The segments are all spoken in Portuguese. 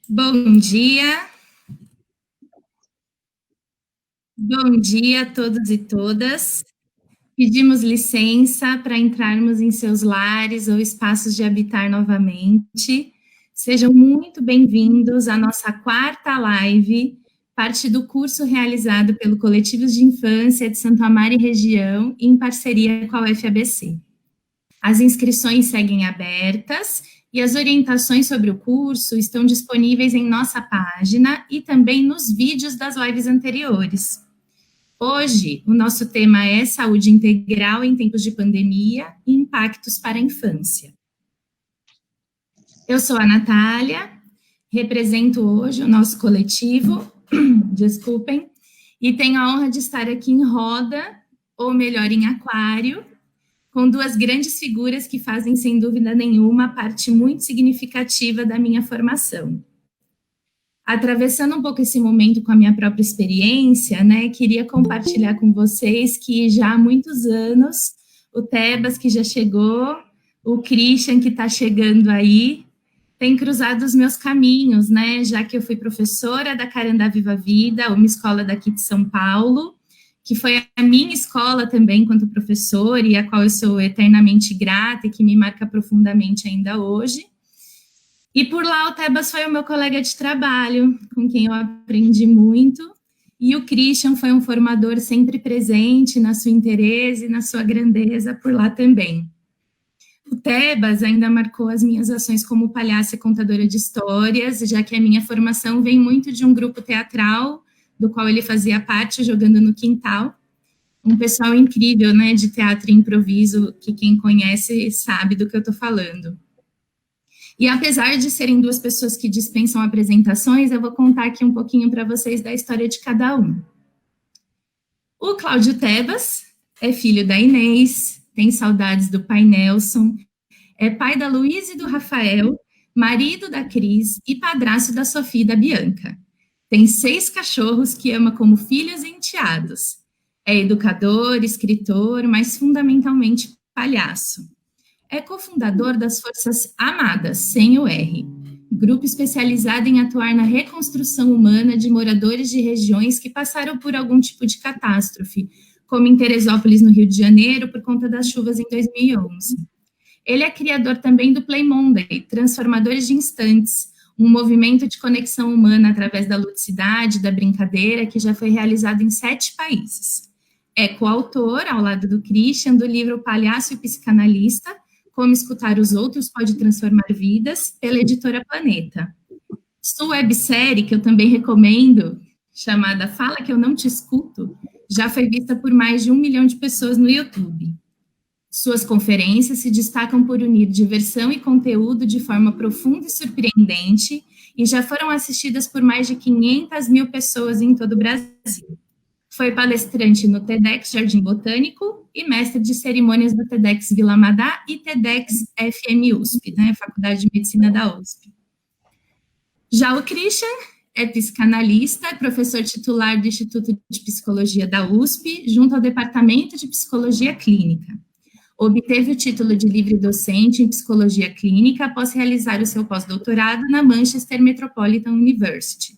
Bom dia a todos e todas. Pedimos licença para entrarmos em seus lares ou espaços de habitar novamente. Sejam muito bem-vindos à nossa quarta live, parte do curso realizado pelo Coletivos de Infância de Santo Amaro e Região, em parceria com a UFABC. As inscrições seguem abertas e as orientações sobre o curso estão disponíveis em nossa página e também nos vídeos das lives anteriores. Hoje, o nosso tema é saúde integral em tempos de pandemia e impactos para a infância. Eu sou a Natália, represento hoje o nosso coletivo, desculpem, e tenho a honra de estar aqui em roda, ou melhor, em aquário, com duas grandes figuras que fazem, sem dúvida nenhuma, parte muito significativa da minha formação. Atravessando um pouco esse momento com a minha própria experiência, né, queria compartilhar com vocês que já há muitos anos, o Tebas, que já chegou, o Christian, que está chegando aí, tem cruzado os meus caminhos, né, já que eu fui professora da Carandá Viva Vida, uma escola daqui de São Paulo, que foi a minha escola também enquanto professora e a qual eu sou eternamente grata e que me marca profundamente ainda hoje. E por lá o Tebas foi o meu colega de trabalho, com quem eu aprendi muito, e o Christian foi um formador sempre presente na sua interesse e na sua grandeza por lá também. O Tebas ainda marcou as minhas ações como palhaça e contadora de histórias, já que a minha formação vem muito de um grupo teatral, do qual ele fazia parte, jogando no quintal. Um pessoal incrível, né, de teatro e improviso, que quem conhece sabe do que eu estou falando. E apesar de serem duas pessoas que dispensam apresentações, eu vou contar aqui um pouquinho para vocês da história de cada um. O Cláudio Tebas é filho da Inês, tem saudades do pai Nelson, é pai da Luísa e do Rafael, marido da Cris e padrasto da Sofia e da Bianca. Tem 6 cachorros que ama como filhos e enteados. É educador, escritor, mas fundamentalmente palhaço. É cofundador das Forças Amadas, sem o R, grupo especializado em atuar na reconstrução humana de moradores de regiões que passaram por algum tipo de catástrofe, como em Teresópolis, no Rio de Janeiro, por conta das chuvas em 2011. Ele é criador também do Play Monday, Transformadores de Instantes, um movimento de conexão humana através da ludicidade, da brincadeira, que já foi realizado em 7 países. É coautor, ao lado do Christian, do livro Palhaço e Psicanalista, Como Escutar os Outros Pode Transformar Vidas, pela editora Planeta. Sua websérie, que eu também recomendo, chamada Fala Que Eu Não Te Escuto, já foi vista por mais de 1 milhão de pessoas no YouTube. Suas conferências se destacam por unir diversão e conteúdo de forma profunda e surpreendente, e já foram assistidas por mais de 500 mil pessoas em todo o Brasil. Foi palestrante no TEDx Jardim Botânico e mestre de cerimônias do TEDx Vila Madá e TEDx FM USP, né, Faculdade de Medicina da USP. Já o Christian é psicanalista, professor titular do Instituto de Psicologia da USP, junto ao Departamento de Psicologia Clínica. Obteve o título de livre docente em psicologia clínica após realizar o seu pós-doutorado na Manchester Metropolitan University.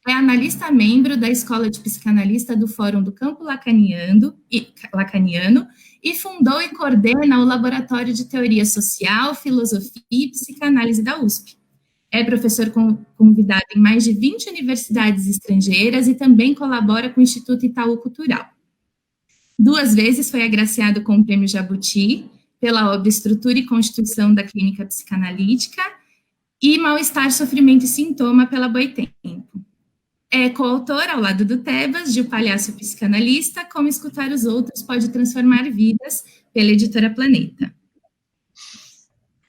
É analista membro da Escola de Psicanalista do Fórum do Campo Lacaniano e fundou e coordena o Laboratório de Teoria Social, Filosofia e Psicanálise da USP. É professor convidado em mais de 20 universidades estrangeiras e também colabora com o Instituto Itaú Cultural. 2 vezes foi agraciado com o Prêmio Jabuti pela obra Estrutura e Constituição da Clínica Psicanalítica e Mal-Estar, Sofrimento e Sintoma pela Boitempo. É coautor, ao lado do Tebas, de O Palhaço Psicanalista, Como Escutar os Outros Pode Transformar Vidas, pela editora Planeta.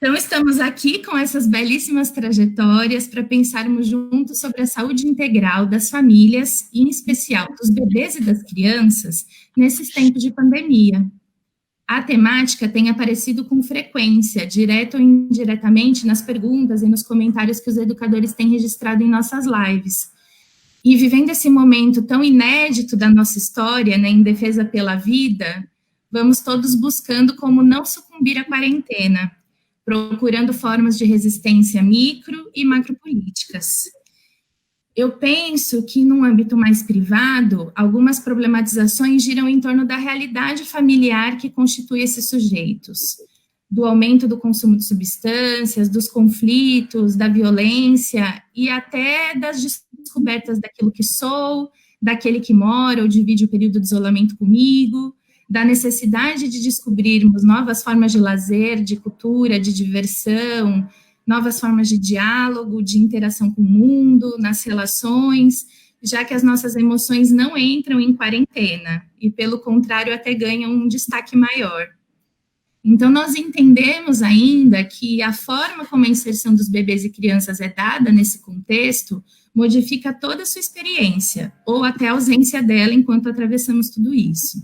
Então, estamos aqui com essas belíssimas trajetórias para pensarmos juntos sobre a saúde integral das famílias, e em especial dos bebês e das crianças, nesses tempos de pandemia. A temática tem aparecido com frequência, direto ou indiretamente, nas perguntas e nos comentários que os educadores têm registrado em nossas lives. E vivendo esse momento tão inédito da nossa história, né, em defesa pela vida, vamos todos buscando como não sucumbir à quarentena, procurando formas de resistência micro e macropolíticas. Eu penso que, num âmbito mais privado, algumas problematizações giram em torno da realidade familiar que constitui esses sujeitos, do aumento do consumo de substâncias, dos conflitos, da violência e até das descobertas daquilo que sou, daquele que mora ou divide o período de isolamento comigo, da necessidade de descobrirmos novas formas de lazer, de cultura, de diversão, novas formas de diálogo, de interação com o mundo, nas relações, já que as nossas emoções não entram em quarentena e, pelo contrário, até ganham um destaque maior. Então, nós entendemos ainda que a forma como a inserção dos bebês e crianças é dada nesse contexto modifica toda a sua experiência, ou até a ausência dela enquanto atravessamos tudo isso.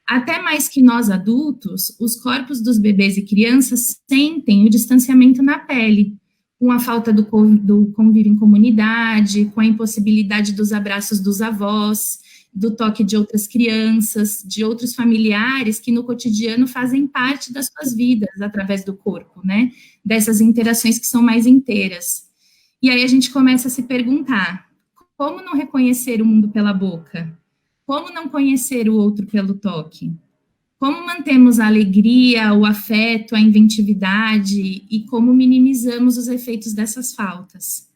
Até mais que nós adultos, os corpos dos bebês e crianças sentem o distanciamento na pele, com a falta do convívio em comunidade, com a impossibilidade dos abraços dos avós, do toque de outras crianças, de outros familiares que no cotidiano fazem parte das suas vidas através do corpo, né? Dessas interações que são mais inteiras. E aí a gente começa a se perguntar, como não reconhecer o mundo pela boca? Como não conhecer o outro pelo toque? Como mantemos a alegria, o afeto, a inventividade e como minimizamos os efeitos dessas faltas?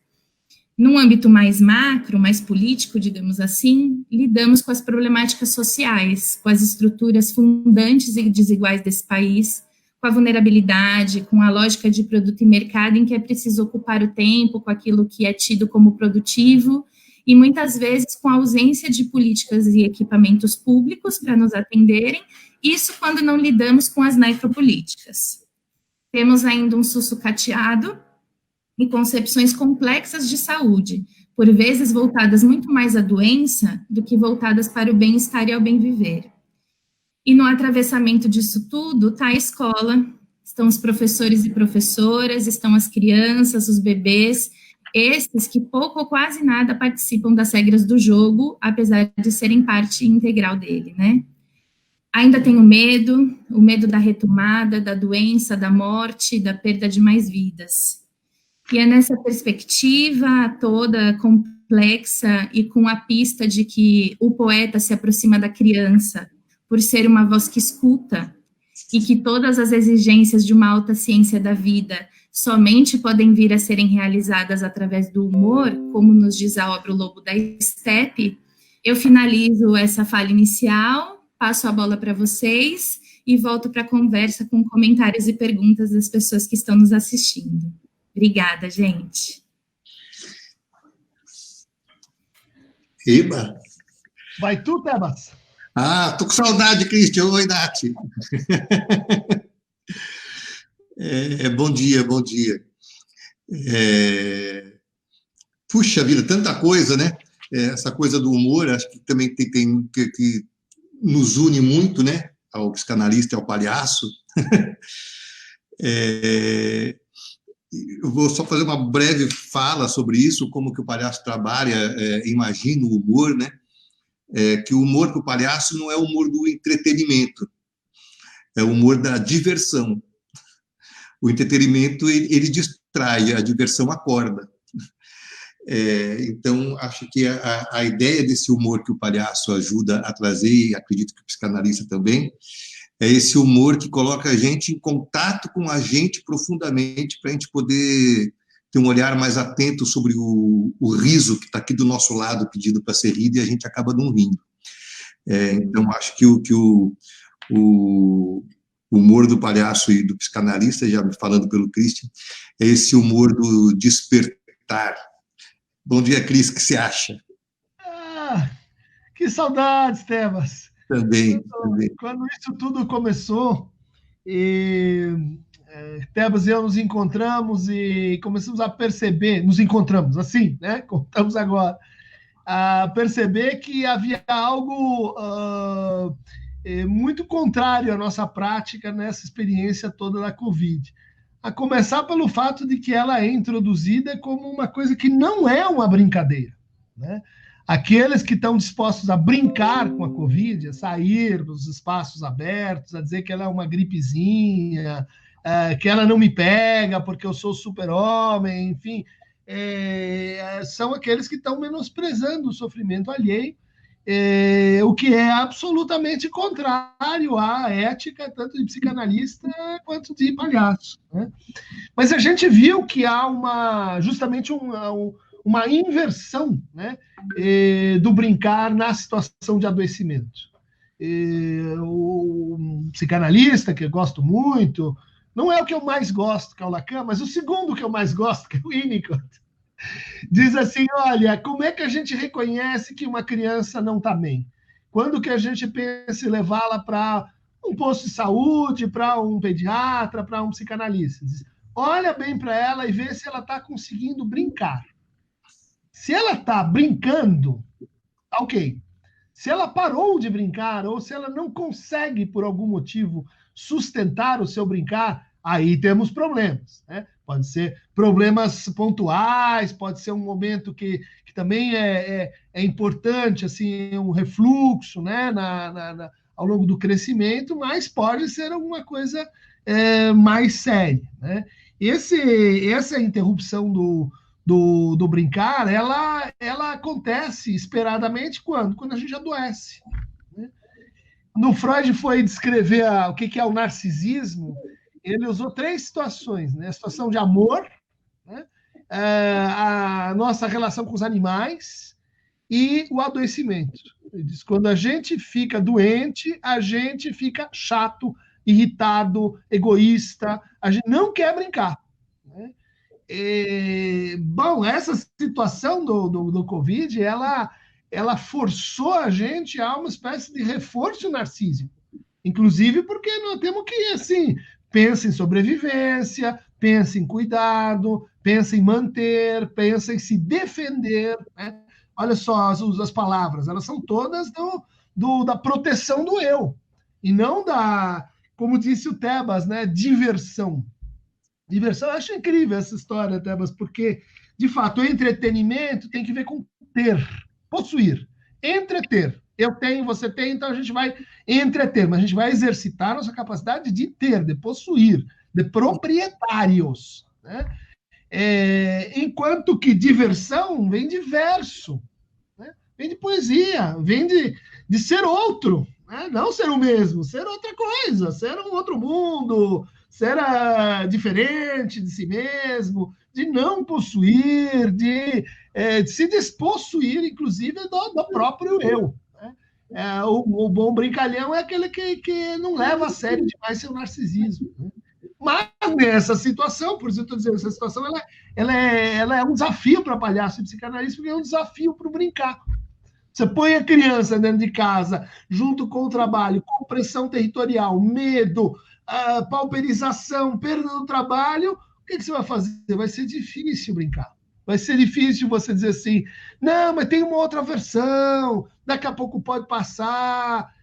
Num âmbito mais macro, mais político, digamos assim, lidamos com as problemáticas sociais, com as estruturas fundantes e desiguais desse país, com a vulnerabilidade, com a lógica de produto e mercado em que é preciso ocupar o tempo com aquilo que é tido como produtivo e muitas vezes com a ausência de políticas e equipamentos públicos para nos atenderem, isso quando não lidamos com as necropolíticas. Temos ainda um SUS sucateado e concepções complexas de saúde, por vezes voltadas muito mais à doença do que voltadas para o bem-estar e ao bem-viver. E no atravessamento disso tudo está a escola, estão os professores e professoras, estão as crianças, os bebês, estes que pouco ou quase nada participam das regras do jogo, apesar de serem parte integral dele, né? Ainda tem o medo da retomada, da doença, da morte, da perda de mais vidas. E é nessa perspectiva toda complexa e com a pista de que o poeta se aproxima da criança por ser uma voz que escuta e que todas as exigências de uma alta ciência da vida somente podem vir a serem realizadas através do humor, como nos diz a obra O Lobo da Estepe, eu finalizo essa fala inicial, passo a bola para vocês e volto para a conversa com comentários e perguntas das pessoas que estão nos assistindo. Obrigada, gente. Eba! Vai tu, Tebas? Tô com saudade, Cristian. Oi, Nath. Bom dia, bom dia. Puxa vida, tanta coisa, né? Essa coisa do humor, acho que também tem que nos une muito, né? Ao psicanalista e ao palhaço. Eu vou só fazer uma breve fala sobre isso, como que o palhaço trabalha, imagina o humor, né? Que o humor para o palhaço não é o humor do entretenimento, é o humor da diversão. O entretenimento, ele distrai, a diversão acorda. Então, acho que a ideia desse humor que o palhaço ajuda a trazer, e acredito que o psicanalista também, é esse humor que coloca a gente em contato com a gente profundamente, para a gente poder ter um olhar mais atento sobre o riso que está aqui do nosso lado, pedindo para ser rido, e a gente acaba não rindo. Então, acho que o humor do palhaço e do psicanalista, já falando pelo Cristian, é esse humor do despertar. Bom dia, Cris, o que você acha? Que saudades, Tebas! Também. Quando isso tudo começou, Tebas e eu nos encontramos e começamos a perceber, nos encontramos assim, né? Contamos agora, a perceber que havia algo muito contrário à nossa prática nessa experiência toda da Covid. A começar pelo fato de que ela é introduzida como uma coisa que não é uma brincadeira, né? Aqueles que estão dispostos a brincar com a Covid, a sair dos espaços abertos, a dizer que ela é uma gripezinha, que ela não me pega porque eu sou super-homem, enfim, são aqueles que estão menosprezando o sofrimento alheio, o que é absolutamente contrário à ética, tanto de psicanalista quanto de palhaço, né? Mas a gente viu que há justamente uma inversão, né, do brincar na situação de adoecimento. O psicanalista, que eu gosto muito, não é o que eu mais gosto, que é o Lacan, mas o segundo que eu mais gosto, que é o Winnicott, diz assim, olha, como é que a gente reconhece que uma criança não está bem? Quando que a gente pensa em levá-la para um posto de saúde, para um pediatra, para um psicanalista? Diz, olha bem para ela e vê se ela está conseguindo brincar. Se ela está brincando, ok. Se ela parou de brincar ou se ela não consegue, por algum motivo, sustentar o seu brincar, aí temos problemas, né? Pode ser problemas pontuais, pode ser um momento que também é importante, assim, um refluxo, né, ao longo do crescimento, mas pode ser alguma coisa mais séria, né? Essa interrupção do brincar, ela acontece esperadamente quando a gente adoece, né? No Freud foi descrever o que é o narcisismo, ele usou 3 situações, né? A situação de amor, né? A nossa relação com os animais e o adoecimento. Ele diz, quando a gente fica doente, a gente fica chato, irritado, egoísta, a gente não quer brincar, né? Bom, essa situação do Covid, ela forçou a gente a uma espécie de reforço narcísico, inclusive porque nós temos que, assim, pensa em sobrevivência, pensa em cuidado, pensa em manter, pensa em se defender, né? Olha só as palavras, elas são todas da proteção do eu, e não como disse o Tebas, né, diversão. Diversão, eu acho incrível essa história, Tebas, porque, de fato, o entretenimento tem que ver com ter, possuir, entreter. Eu tenho, você tem, então a gente vai entreter, mas a gente vai exercitar nossa capacidade de ter, de possuir, de proprietários, né? Enquanto que diversão vem de verso, né? Vem de poesia, vem de ser outro, né? Não ser o mesmo, ser outra coisa, ser um outro mundo, ser diferente de si mesmo, de não possuir, de se despossuir, inclusive, do próprio eu, né? O bom brincalhão é aquele que não leva a sério demais seu narcisismo, né? Mas nessa situação, por isso eu estou dizendo, essa situação ela é um desafio para palhaço e psicanalista, porque é um desafio para o brincar. Você põe a criança dentro de casa, junto com o trabalho, com pressão territorial, medo, pauperização, perda do trabalho, o que você vai fazer? Vai ser difícil brincar. Vai ser difícil você dizer assim, não, mas tem uma outra versão, daqui a pouco pode passar,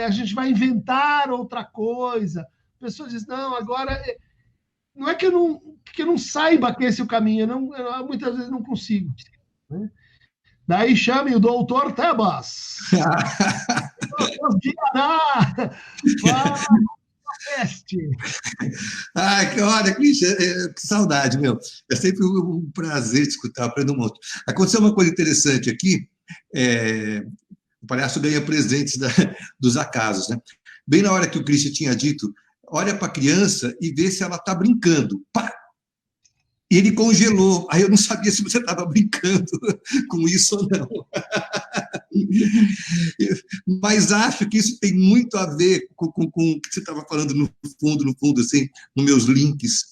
a gente vai inventar outra coisa. A pessoa diz, não, agora... Não é que eu não saiba que esse é o caminho, eu muitas vezes não consigo, né? Daí chame o doutor Tebas. Olha, Cristian, que saudade, meu. É sempre um prazer te escutar, aprendo um monte. Aconteceu uma coisa interessante aqui, o palhaço ganha presentes dos acasos, né? Bem na hora que o Cristian tinha dito, olha para a criança e vê se ela está brincando. Pá! E ele congelou. Aí eu não sabia se você estava brincando com isso ou não. Mas acho que isso tem muito a ver com o que você estava falando no fundo, assim, nos meus links.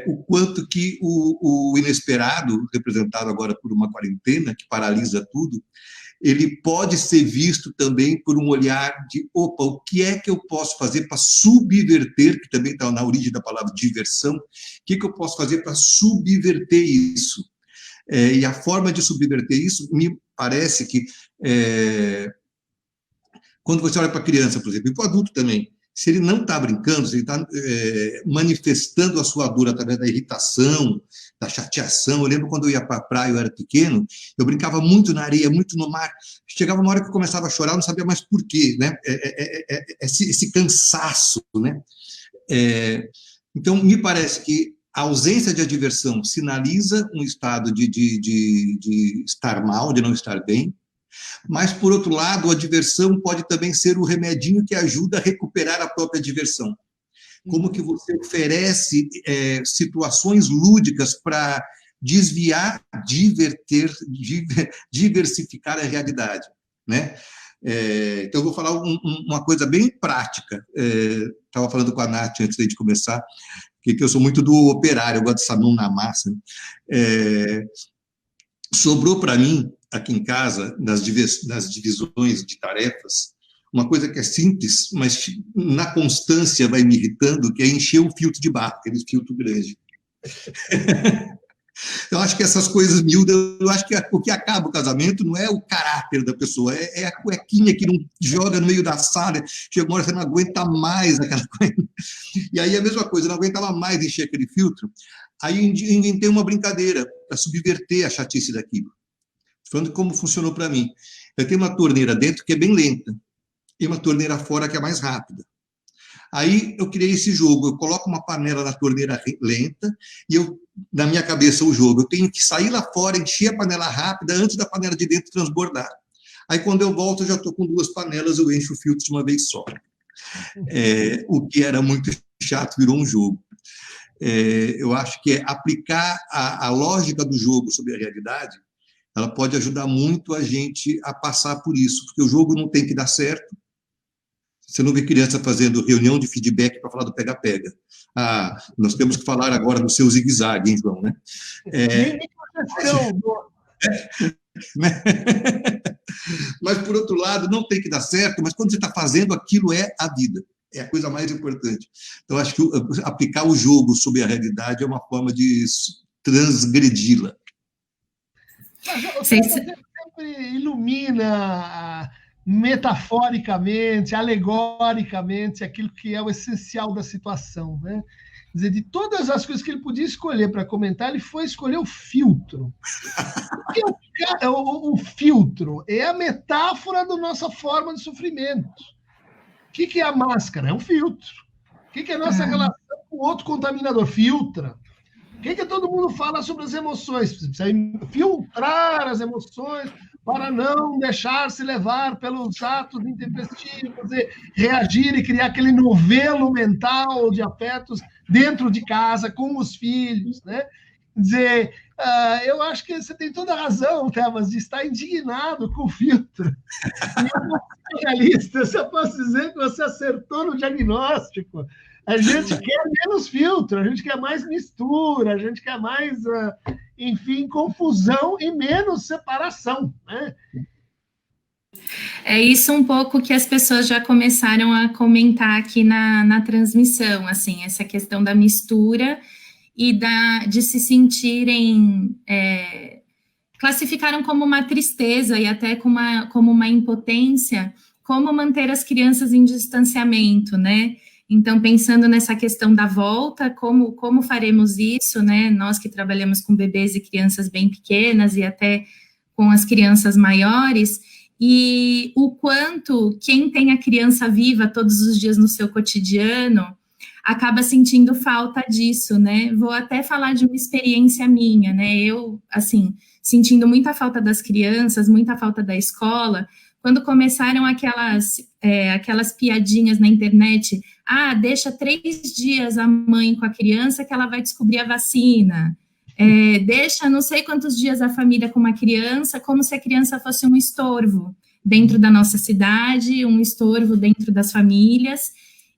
O quanto que o inesperado, representado agora por uma quarentena que paralisa tudo, ele pode ser visto também por um olhar de, opa, o que é que eu posso fazer para subverter, que também está na origem da palavra diversão, o que eu posso fazer para subverter isso? E a forma de subverter isso, me parece que, quando você olha para a criança, por exemplo, e para o adulto também, se ele não está brincando, se ele está manifestando a sua dor através da irritação, da chateação. Eu lembro quando eu ia para a praia, eu era pequeno, eu brincava muito na areia, muito no mar. Chegava uma hora que eu começava a chorar, eu não sabia mais por quê, né? Esse cansaço, né? Então, me parece que a ausência de adversão sinaliza um estado de estar mal, de não estar bem, mas, por outro lado, a diversão pode também ser o remedinho que ajuda a recuperar a própria diversão. Como que você oferece situações lúdicas para desviar, diverter, diversificar a realidade, né? Então, eu vou falar uma coisa bem prática. Estava falando com a Nath antes de começar, que eu sou muito do operário, eu gosto dessa mão na massa. Sobrou para mim, aqui em casa, nas divisões de tarefas, uma coisa que é simples, mas na constância vai me irritando, que é encher um filtro de barro, aquele filtro grande. Eu acho que essas coisas miúdas, eu acho que o que acaba o casamento não é o caráter da pessoa, é a cuequinha que não joga no meio da sala, chega uma hora você não aguenta mais aquela coisa. E aí a mesma coisa, eu não aguentava mais encher aquele filtro, aí eu inventei uma brincadeira para subverter a chatice daquilo. Falando como funcionou para mim. Eu tenho uma torneira dentro que é bem lenta, e uma torneira fora que é mais rápida. Aí eu criei esse jogo, eu coloco uma panela na torneira lenta, e na minha cabeça o jogo, eu tenho que sair lá fora, encher a panela rápida, antes da panela de dentro transbordar. Aí quando eu volto, eu já estou com 2 panelas, eu encho o filtro de uma vez só. O que era muito chato virou um jogo. Eu acho que aplicar a lógica do jogo sobre a realidade, ela pode ajudar muito a gente a passar por isso, porque o jogo não tem que dar certo. Você não vê criança fazendo reunião de feedback para falar do pega-pega. Nós temos que falar agora do seu zigue-zague, hein, João, né? Mas, por outro lado, não tem que dar certo, mas quando você está fazendo, aquilo é a vida. É a coisa mais importante. Então, acho que aplicar o jogo sobre a realidade é uma forma de transgredi-la. Você sempre ilumina metaforicamente, alegoricamente, aquilo que é o essencial da situação, né? Quer dizer, de todas as coisas que ele podia escolher para comentar, ele foi escolher o filtro. O filtro é a metáfora da nossa forma de sofrimento. O que é a máscara? É um filtro. O que é a nossa relação com o outro contaminador? Filtra. O que todo mundo fala sobre as emoções? Precisa filtrar as emoções para não deixar-se levar pelos atos intempestivos, e reagir e criar aquele novelo mental de afetos dentro de casa, com os filhos, né? Quer dizer, eu acho que você tem toda a razão, Tebas, de estar indignado com o filtro. E como especialista, eu posso dizer que você acertou no diagnóstico. A gente quer menos filtro, a gente quer mais mistura, a gente quer mais, enfim, confusão e menos separação, né? É isso um pouco que as pessoas já começaram a comentar aqui na transmissão, assim, essa questão da mistura e de se sentirem... classificaram como uma tristeza e até como uma impotência, como manter as crianças em distanciamento, né? Então, pensando nessa questão da volta, como faremos isso, né? Nós que trabalhamos com bebês e crianças bem pequenas e até com as crianças maiores, e o quanto quem tem a criança viva todos os dias no seu cotidiano acaba sentindo falta disso, né? Vou até falar de uma experiência minha, né? Eu, assim, sentindo muita falta das crianças, muita falta da escola, quando começaram aquelas piadinhas na internet, deixa 3 dias a mãe com a criança que ela vai descobrir a vacina, deixa não sei quantos dias a família com uma criança, como se a criança fosse um estorvo dentro da nossa cidade, um estorvo dentro das famílias,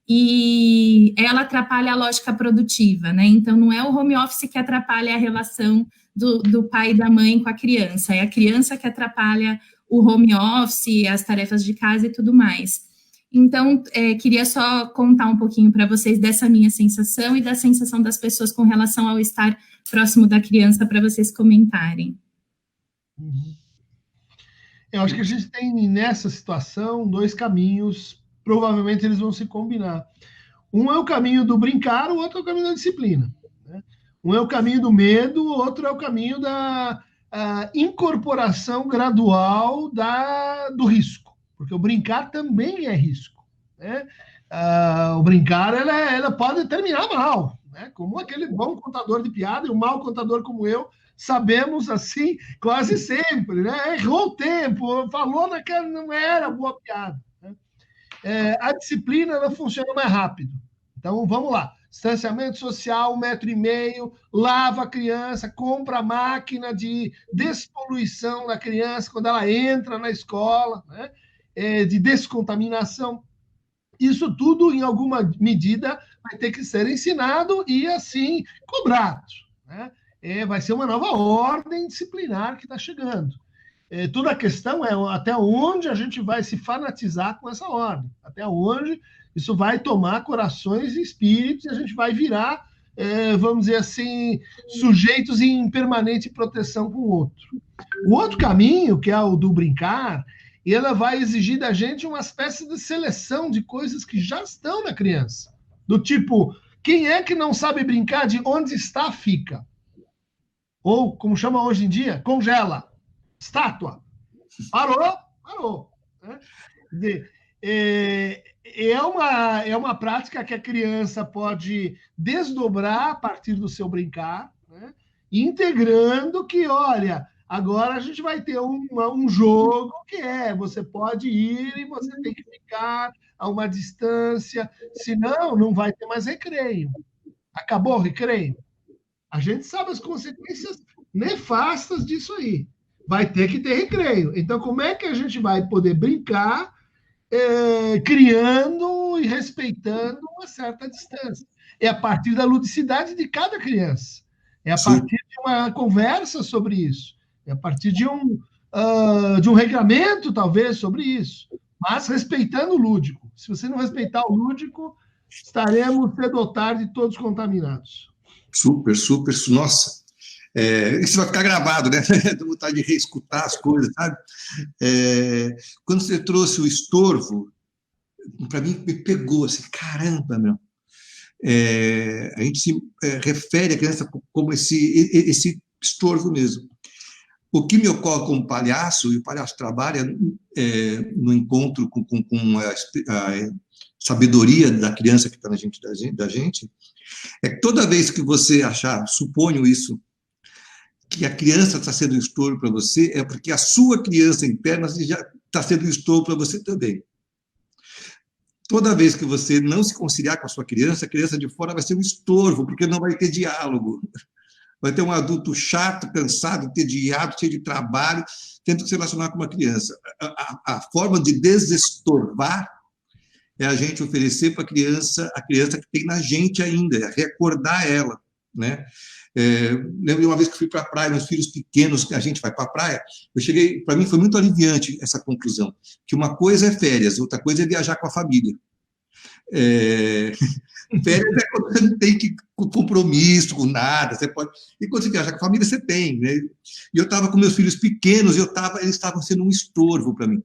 e ela atrapalha a lógica produtiva, né? Então, não é o home office que atrapalha a relação do pai e da mãe com a criança, é a criança que atrapalha o home office, as tarefas de casa e tudo mais. Então, queria só contar um pouquinho para vocês dessa minha sensação e da sensação das pessoas com relação ao estar próximo da criança, para vocês comentarem. Eu acho que a gente tem, nessa situação, 2 caminhos, provavelmente eles vão se combinar. Um é o caminho do brincar, o outro é o caminho da disciplina, né? Um é o caminho do medo, o outro é o caminho da incorporação gradual do risco, porque o brincar também é risco, né? O brincar ela pode terminar mal, né? Como aquele bom contador de piada e o mau contador como eu sabemos assim quase sempre, né? Errou o tempo, falou naquela não era boa piada. Né? A disciplina ela funciona mais rápido. Então vamos lá. Distanciamento social, 1,5 m, lava a criança, compra a máquina de despoluição da criança quando ela entra na escola, né? De descontaminação. Isso tudo, em alguma medida, vai ter que ser ensinado e, assim, cobrado. Né? Vai ser uma nova ordem disciplinar que está chegando. Toda a questão é até onde a gente vai se fanatizar com essa ordem, até onde isso vai tomar corações e espíritos e a gente vai virar, vamos dizer assim, sujeitos em permanente proteção com o outro. O outro caminho, que é o do brincar, ela vai exigir da gente uma espécie de seleção de coisas que já estão na criança. Do tipo, quem é que não sabe brincar de onde está, fica? Ou, como chama hoje em dia, congela. Estátua. Parou, parou. É uma prática que a criança pode desdobrar a partir do seu brincar, né? Integrando que, olha, agora a gente vai ter um jogo que você pode ir e você tem que ficar a uma distância, senão não vai ter mais recreio. Acabou o recreio? A gente sabe as consequências nefastas disso aí. Vai ter que ter recreio. Então, como é que a gente vai poder brincar criando e respeitando uma certa distância? É a partir da ludicidade de cada criança. É a partir de uma conversa sobre isso. É a partir de um regramento, talvez, sobre isso. Mas respeitando o lúdico. Se você não respeitar o lúdico, estaremos cedo ou tarde todos contaminados. Super, super. Nossa, isso vai ficar gravado, né? Dá vontade de reescutar as coisas, sabe? Quando você trouxe o estorvo, para mim me pegou assim, caramba, meu. A gente se refere à criança como esse estorvo mesmo. O que me ocorre como palhaço, e o palhaço trabalha no encontro com a sabedoria da criança que está na gente, da gente, é que toda vez que você achar, suponho isso, que a criança está sendo um estouro para você, é porque a sua criança interna já está sendo um estouro para você também. Toda vez que você não se conciliar com a sua criança, a criança de fora vai ser um estorvo, porque não vai ter diálogo. Vai ter um adulto chato, cansado, entediado, cheio de trabalho, tendo que se relacionar com uma criança. A forma de desestorvar é a gente oferecer para a criança que tem na gente ainda, é recordar ela, né? Lembro de uma vez que fui para a praia, meus filhos pequenos, a gente vai para a praia, eu cheguei, para mim foi muito aliviante essa conclusão, que uma coisa é férias, outra coisa é viajar com a família. Férias é quando você não tem compromisso com nada, você pode, e quando você viaja com a família, você tem, né? E eu estava com meus filhos pequenos, eles estavam sendo um estorvo para mim.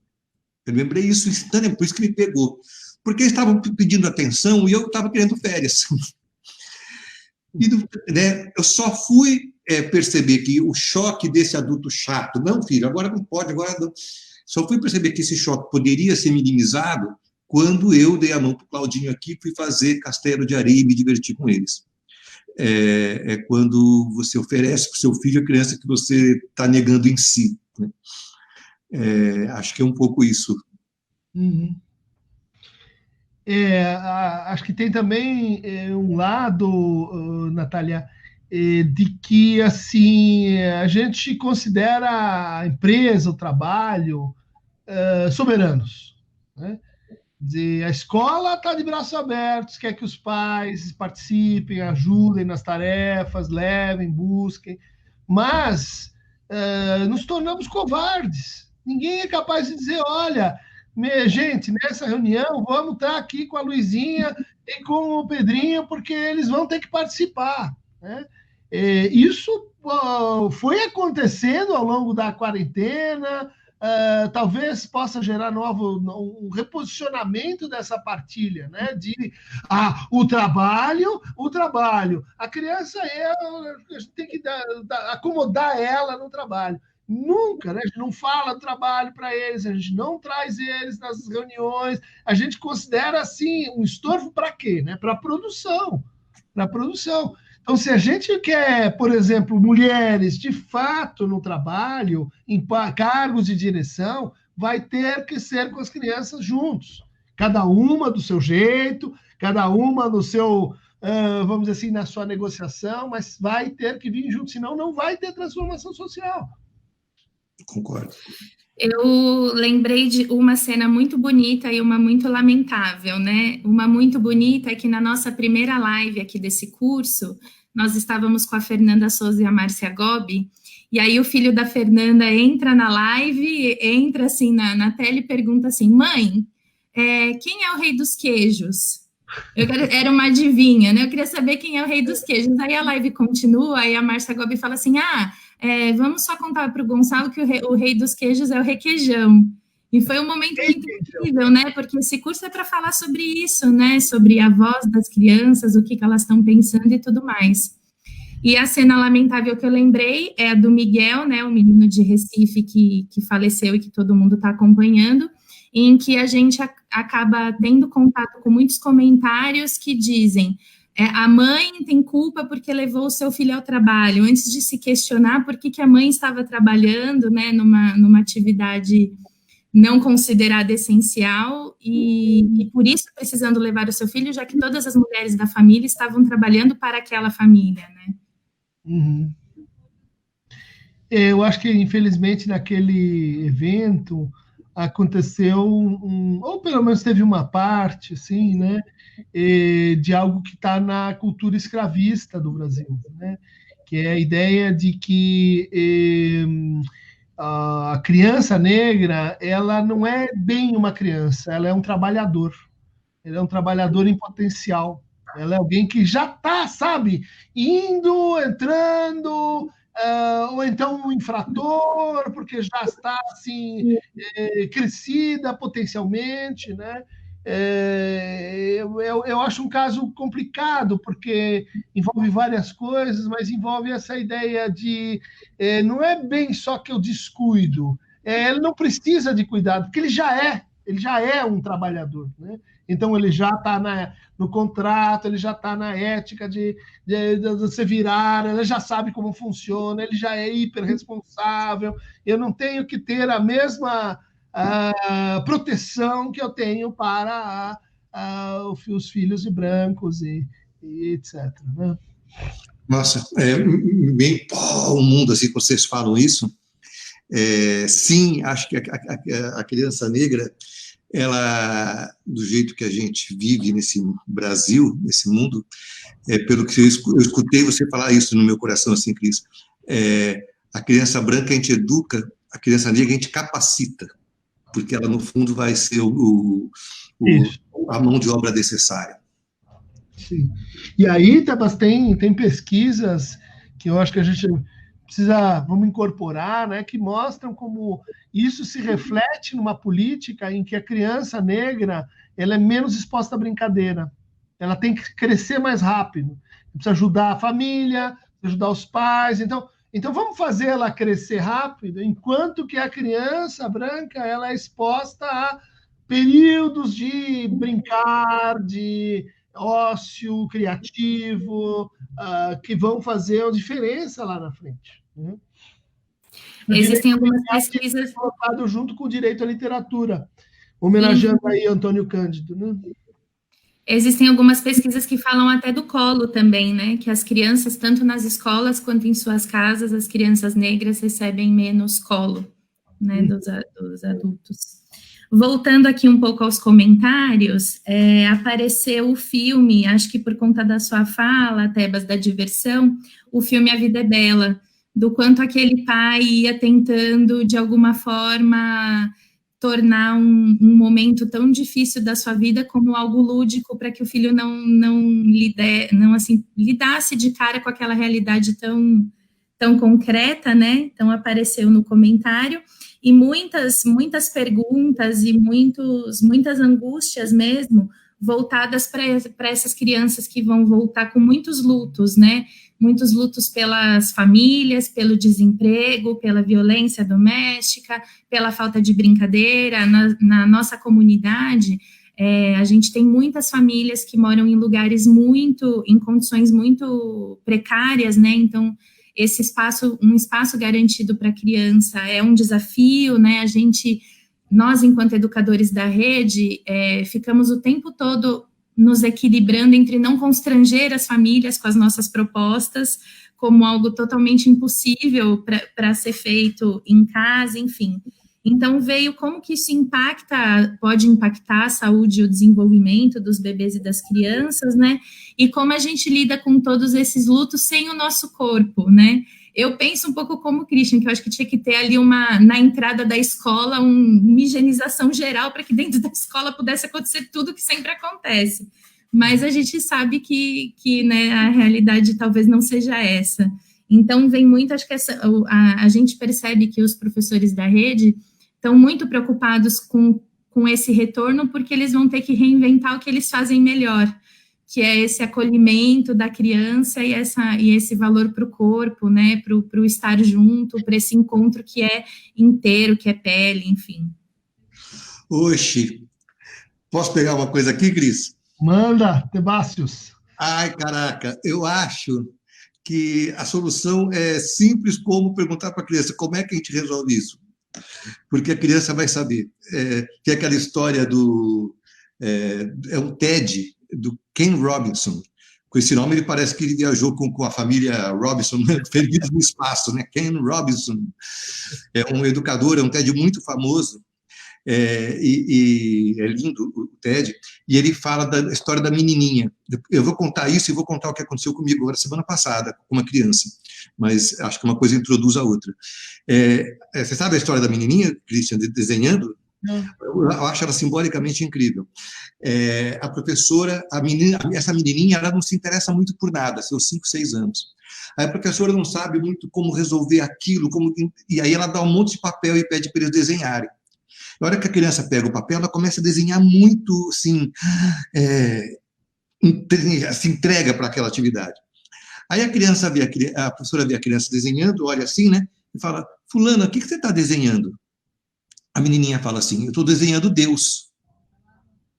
Eu lembrei isso instantaneamente, por isso que me pegou. Porque eles estavam pedindo atenção e eu estava querendo férias. E, né, eu só fui perceber que o choque desse adulto chato, não, filho, agora não pode, agora não. Só fui perceber que esse choque poderia ser minimizado quando eu dei a mão para o Claudinho aqui, fui fazer castelo de areia e me divertir com eles. Quando você oferece para o seu filho a criança que você está negando em si. Né? Acho que é um pouco isso. Uhum. Acho que tem também um lado, Natália, de que assim a gente considera a empresa, o trabalho, soberanos. Né? A escola está de braços abertos, quer que os pais participem, ajudem nas tarefas, levem, busquem, mas nos tornamos covardes. Ninguém é capaz de dizer, olha, gente, nessa reunião vamos estar aqui com a Luizinha e com o Pedrinho, porque eles vão ter que participar. Né? Isso foi acontecendo ao longo da quarentena, talvez possa gerar um reposicionamento dessa partilha, né? De o trabalho. A criança a gente tem que acomodar ela no trabalho. Nunca, né? A gente não fala do trabalho para eles, a gente não traz eles nas reuniões, a gente considera assim um estorvo para quê? Né? Para a produção. a produção. Então, se a gente quer, por exemplo, mulheres de fato no trabalho, em cargos de direção, vai ter que ser com as crianças juntos, cada uma do seu jeito, cada uma no seu, vamos dizer assim, na sua negociação, mas vai ter que vir junto, senão não vai ter transformação social. Concordo. Eu lembrei de uma cena muito bonita e uma muito lamentável, né? Uma muito bonita é que na nossa primeira live aqui desse curso, nós estávamos com a Fernanda Souza e a Márcia Gobi, e aí o filho da Fernanda entra na live, entra assim na tela e pergunta assim, mãe, quem é o rei dos queijos? Era uma adivinha, né? Eu queria saber quem é o rei dos queijos. Aí a live continua, aí a Márcia Gobi fala assim, vamos só contar para o Gonçalo que o rei dos queijos é o requeijão. E foi um momento muito incrível, né? Porque esse curso é para falar sobre isso, né? Sobre a voz das crianças, o que elas estão pensando e tudo mais. E a cena lamentável que eu lembrei é a do Miguel, né? O menino de Recife que faleceu e que todo mundo está acompanhando, em que a gente acaba tendo contato com muitos comentários que dizem a mãe tem culpa porque levou o seu filho ao trabalho, antes de se questionar por que a mãe estava trabalhando, né, numa atividade não considerada essencial e por isso precisando levar o seu filho, já que todas as mulheres da família estavam trabalhando para aquela família, né? Uhum. Eu acho que, infelizmente, naquele evento aconteceu ou pelo menos teve uma parte, assim, né, de algo que está na cultura escravista do Brasil, né, que é a ideia de que a criança negra, ela não é bem uma criança, ela é um trabalhador. Ela é um trabalhador em potencial. Ela é alguém que já está, sabe, indo, entrando, ou então um infrator, porque já está assim, crescida potencialmente, né? Eu acho um caso complicado, porque envolve várias coisas, mas envolve essa ideia de não é bem só que eu descuido, ele não precisa de cuidado, porque ele já é um trabalhador, né? Então ele já está no contrato, ele já está na ética de você virar, ele já sabe como funciona, ele já é hiperresponsável, eu não tenho que ter a mesma proteção que eu tenho para os filhos de brancos e etc. Né? Nossa, bem o mundo assim que vocês falam isso. Sim, acho que a criança negra, ela, do jeito que a gente vive nesse Brasil, nesse mundo, pelo que eu escutei você falar isso no meu coração, assim, Cris, a criança branca a gente educa, a criança negra a gente capacita, porque ela, no fundo, vai ser a mão de obra necessária. Sim. E aí, Tebas, tem pesquisas que eu acho que a gente vamos incorporar, né, que mostram como isso se reflete numa política em que a criança negra ela é menos exposta à brincadeira. Ela tem que crescer mais rápido. Precisa ajudar a família, ajudar os pais. Então vamos fazer ela crescer rápido, enquanto que a criança branca ela é exposta a períodos de brincar, de ócio criativo, que vão fazer a diferença lá na frente. Né? Existem algumas pesquisas colocado junto com o direito à literatura, homenageando aí Antônio Cândido. Né? Existem algumas pesquisas que falam até do colo também, né? Que as crianças, tanto nas escolas quanto em suas casas, as crianças negras recebem menos colo, né? Dos adultos. Voltando aqui um pouco aos comentários, apareceu o filme, acho que por conta da sua fala, Tebas, da diversão, o filme A Vida é Bela, do quanto aquele pai ia tentando, de alguma forma, tornar um momento tão difícil da sua vida como algo lúdico para que o filho não lidasse de cara com aquela realidade tão concreta, né? Então, apareceu no comentário. E muitas perguntas e muitas angústias mesmo voltadas para essas crianças que vão voltar com muitos lutos, né? Muitos lutos pelas famílias, pelo desemprego, pela violência doméstica, pela falta de brincadeira. Na nossa comunidade, A gente tem muitas famílias que moram em lugares em condições muito precárias, né? Então, um espaço garantido para a criança é um desafio, né? Nós, enquanto educadores da rede, ficamos o tempo todo nos equilibrando entre não constranger as famílias com as nossas propostas, como algo totalmente impossível para ser feito em casa, enfim. Então, veio como que isso pode impactar a saúde e o desenvolvimento dos bebês e das crianças, né? E como a gente lida com todos esses lutos sem o nosso corpo, né? Eu penso um pouco como o Christian, que eu acho que tinha que ter ali na entrada da escola, uma higienização geral para que dentro da escola pudesse acontecer tudo que sempre acontece. Mas a gente sabe que né, a realidade talvez não seja essa. Então, vem muito, acho que a gente percebe que os professores da rede estão muito preocupados com esse retorno, porque eles vão ter que reinventar o que eles fazem melhor, que é esse acolhimento da criança e esse valor para o corpo, né, para o estar junto, para esse encontro que é inteiro, que é pele, enfim. Oxi, posso pegar uma coisa aqui, Cris? Manda, Tebácios. Ai, caraca, eu acho que a solução é simples como perguntar para a criança como é que a gente resolve isso. Porque a criança vai saber. Tem aquela história um TED, do Ken Robinson. Com esse nome, ele parece que ele viajou com a família Robinson, perdidos no espaço, né? Ken Robinson. É um educador, é um TED muito famoso, e é lindo o TED, e ele fala da história da menininha. Eu vou contar isso e vou contar o que aconteceu comigo agora semana passada, com uma criança, mas acho que uma coisa introduz a outra. Você sabe a história da menininha, Christian, desenhando? Eu acho ela simbolicamente incrível. A professora, essa menininha, ela não se interessa muito por nada, seus 5, 6 anos. Aí a professora não sabe muito como resolver aquilo, e aí ela dá um monte de papel e pede para eles desenharem. Na hora que a criança pega o papel, ela começa a desenhar muito, assim, se entrega para aquela atividade. Aí a professora vê a criança desenhando, olha assim, né, e fala: fulana, o que você está desenhando? A menininha fala assim: eu estou desenhando Deus.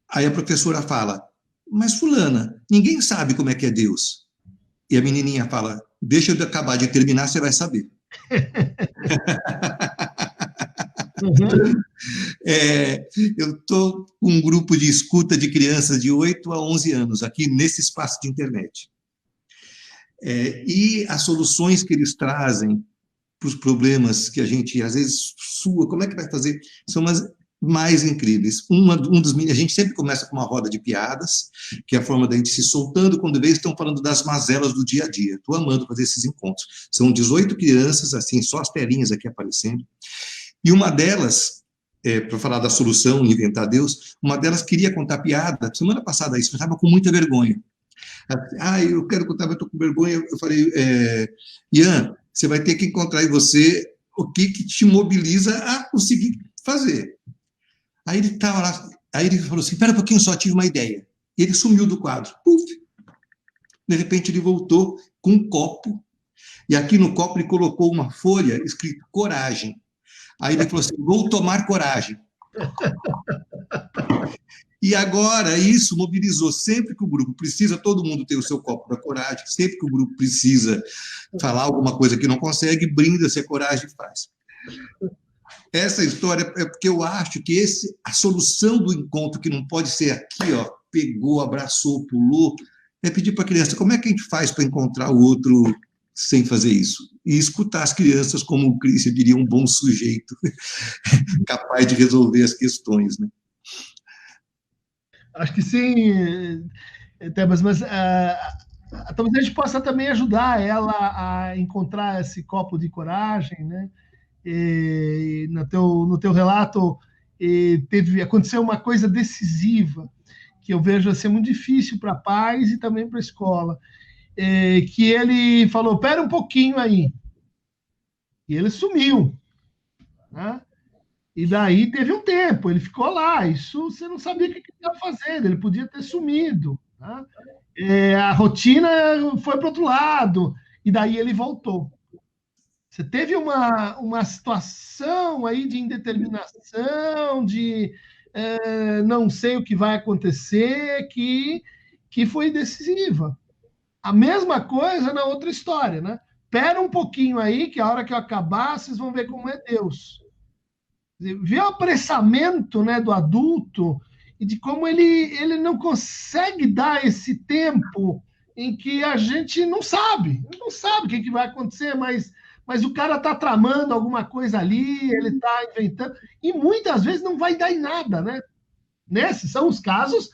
Aí a professora fala: mas fulana, ninguém sabe como é que é Deus. E a menininha fala: deixa eu acabar de terminar, você vai saber. Eu estou com um grupo de escuta de crianças de 8 a 11 anos, aqui nesse espaço de internet. E as soluções que eles trazem para os problemas que a gente, às vezes, como é que vai fazer? São as mais incríveis. A gente sempre começa com uma roda de piadas, que é a forma da gente se soltando quando eles estão falando das mazelas do dia a dia. Estou amando fazer esses encontros. São 18 crianças, assim, só as telinhas aqui aparecendo. E uma delas, para falar da solução, inventar Deus, uma delas queria contar piada. Semana passada, isso, eu estava com muita vergonha. Eu quero contar, mas estou com vergonha. Eu falei: Ian, você vai ter que encontrar em você o que te mobiliza a conseguir fazer. Aí ele estava lá, aí ele falou assim: espera um pouquinho, só tive uma ideia. E ele sumiu do quadro. Puf! De repente ele voltou com um copo, e aqui no copo ele colocou uma folha escrito coragem. Aí ele falou assim: vou tomar coragem. E agora isso mobilizou. Sempre que o grupo precisa, todo mundo tem o seu copo da coragem. Sempre que o grupo precisa falar alguma coisa que não consegue, brinda-se a coragem e faz. Essa história é porque eu acho que a solução do encontro, que não pode ser aqui, ó, pegou, abraçou, pulou, é pedir para a criança: como é que a gente faz para encontrar o outro sem fazer isso? E escutar as crianças, como o Christian diria, um bom sujeito, capaz de resolver as questões, né? Acho que sim, Tebas, mas talvez a gente possa também ajudar ela a encontrar esse copo de coragem, né? No teu relato, aconteceu uma coisa decisiva que eu vejo ser muito difícil para pais e também para a escola, que ele falou: pera um pouquinho aí, e ele sumiu, né? E daí teve um tempo, ele ficou lá, isso você não sabia o que ele estava fazendo, ele podia ter sumido, né? A rotina foi para outro lado, e daí ele voltou. Você teve uma situação aí de indeterminação, de não sei o que vai acontecer, que foi decisiva. A mesma coisa na outra história, né? Espera um pouquinho aí, que a hora que eu acabar, vocês vão ver como é Deus. Vê o apressamento, né, do adulto e de como ele não consegue dar esse tempo em que a gente não sabe o que vai acontecer, mas o cara está tramando alguma coisa ali, ele está inventando, e muitas vezes não vai dar em nada, né? Nesses são os casos,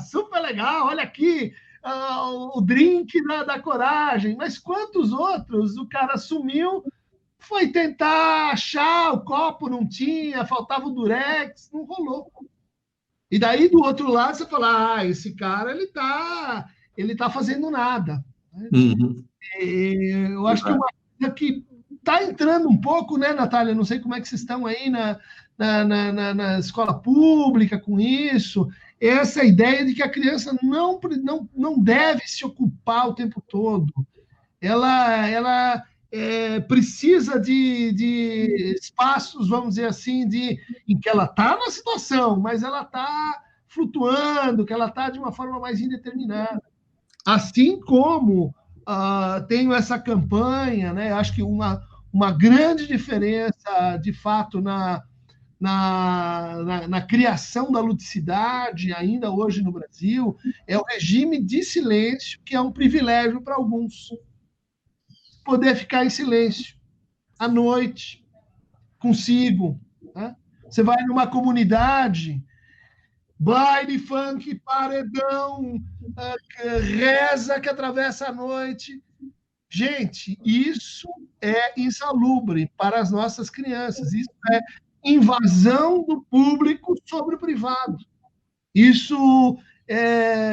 super legal, olha aqui, o drink da coragem, mas quantos outros o cara sumiu, foi tentar achar, o copo não tinha, faltava o durex, não rolou. E daí, do outro lado, você fala, esse cara, ele tá fazendo nada. Uhum. Eu acho que uma coisa que está entrando um pouco, né, Natália? Não sei como é que vocês estão aí na escola pública com isso, essa ideia de que a criança não deve se ocupar o tempo todo. Ela precisa de espaços, vamos dizer assim, em que ela está na situação, mas ela está flutuando, que ela está de uma forma mais indeterminada. Assim como tenho essa campanha, né? Acho que uma grande diferença, de fato, na criação da ludicidade, ainda hoje no Brasil, é o regime de silêncio, que é um privilégio para alguns. Poder ficar em silêncio, à noite, consigo. Né? Você vai numa comunidade, baile, funk, paredão, reza que atravessa a noite. Gente, isso é insalubre para as nossas crianças. Isso é invasão do público sobre o privado. Isso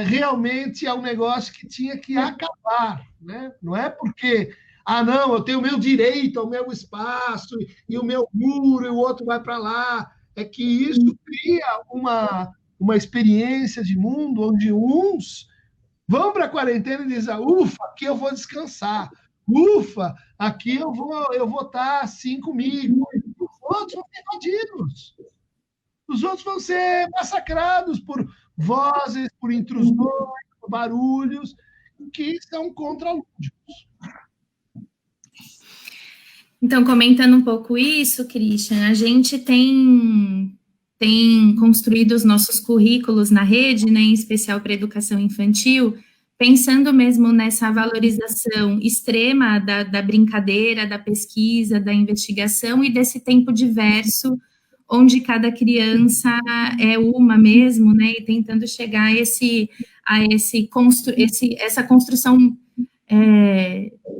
realmente é um negócio que tinha que acabar. Né? Não é porque, não, eu tenho o meu direito ao meu espaço e o meu muro e o outro vai para lá. É que isso cria uma experiência de mundo onde uns vão para a quarentena e dizem, ufa, aqui eu vou descansar. Ufa, aqui eu vou estar assim comigo. Os outros vão ser invadidos. Os outros vão ser massacrados por vozes, por intrusões, por barulhos que são contralúdicos. Então, comentando um pouco isso, Christian, a gente tem construído os nossos currículos na rede, né, em especial para a educação infantil, pensando mesmo nessa valorização extrema da brincadeira, da pesquisa, da investigação e desse tempo diverso, onde cada criança é uma mesmo, né, e tentando chegar a essa construção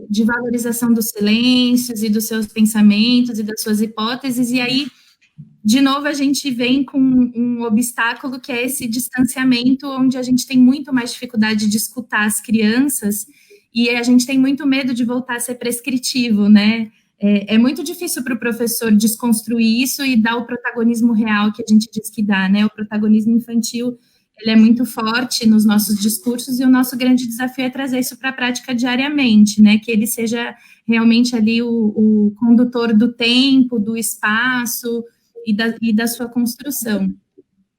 de valorização dos silêncios e dos seus pensamentos e das suas hipóteses, e aí, de novo, a gente vem com um obstáculo que é esse distanciamento, onde a gente tem muito mais dificuldade de escutar as crianças, e a gente tem muito medo de voltar a ser prescritivo, né? É muito difícil para o professor desconstruir isso e dar o protagonismo real que a gente diz que dá, né? O protagonismo infantil, ele é muito forte nos nossos discursos, e o nosso grande desafio é trazer isso para a prática diariamente, né? Que ele seja realmente ali o condutor do tempo, do espaço e da sua construção.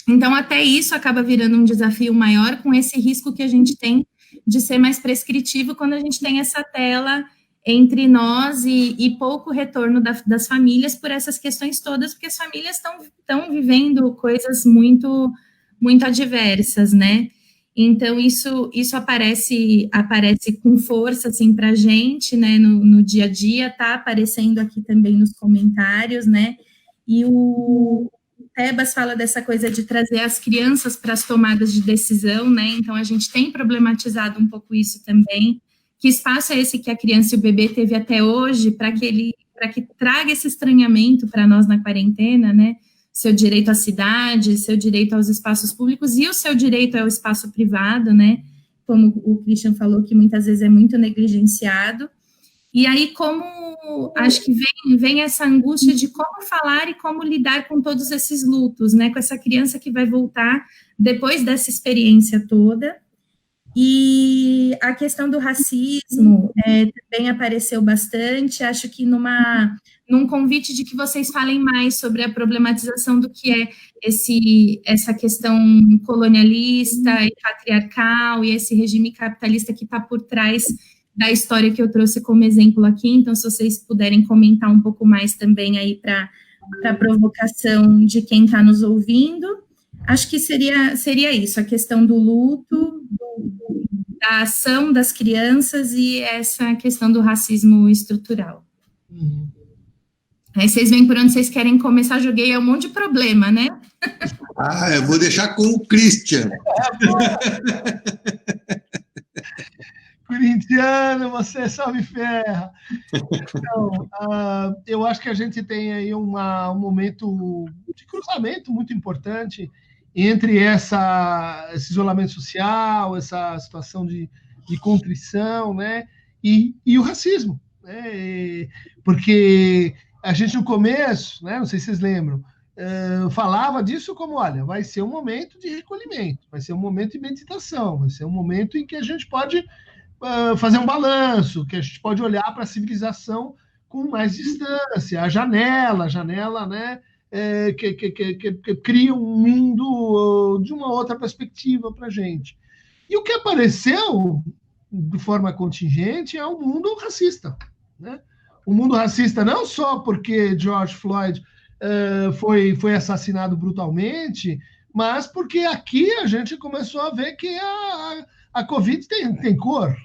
Então, até isso acaba virando um desafio maior, com esse risco que a gente tem de ser mais prescritivo quando a gente tem essa tela entre nós e pouco retorno das famílias por essas questões todas, porque as famílias estão vivendo coisas muito, muito adversas, né? Então, isso aparece com força, assim, para a gente, né, no dia a dia, está aparecendo aqui também nos comentários, né? E o Tebas fala dessa coisa de trazer as crianças para as tomadas de decisão, né? Então, a gente tem problematizado um pouco isso também. Que espaço é esse que a criança e o bebê teve até hoje para que traga esse estranhamento para nós na quarentena, né? Seu direito à cidade, seu direito aos espaços públicos e o seu direito ao espaço privado, né? Como o Christian falou, que muitas vezes é muito negligenciado. E aí, como acho que vem essa angústia de como falar e como lidar com todos esses lutos, né? Com essa criança que vai voltar depois dessa experiência toda. E a questão do racismo também apareceu bastante, acho que num convite de que vocês falem mais sobre a problematização do que é essa questão colonialista e patriarcal e esse regime capitalista que está por trás da história que eu trouxe como exemplo aqui. Então, se vocês puderem comentar um pouco mais também aí para a provocação de quem está nos ouvindo. Acho que seria isso, a questão do luto, da ação das crianças e essa questão do racismo estrutural. Uhum. Aí vocês veem por onde vocês querem começar, joguei um monte de problema, né? Eu vou deixar com o Christian. Corintiano, você só me ferra. Então, eu acho que a gente tem aí um momento de cruzamento muito importante entre esse isolamento social, essa situação de contrição, né, e o racismo, né, porque a gente no começo, né, não sei se vocês lembram, falava disso como, olha, vai ser um momento de recolhimento, vai ser um momento de meditação, vai ser um momento em que a gente pode fazer um balanço, que a gente pode olhar para a civilização com mais distância, a janela, né, que cria um mundo de uma outra perspectiva para a gente. E o que apareceu de forma contingente é um mundo racista, né? Um mundo racista não só porque George Floyd foi assassinado brutalmente, mas porque aqui a gente começou a ver que a Covid tem cor,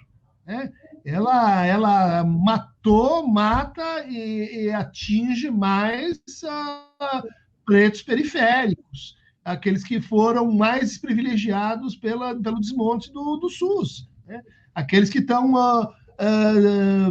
né? Ela mata e atinge mais pretos periféricos, aqueles que foram mais privilegiados pelo desmonte do SUS, né? Aqueles que estão,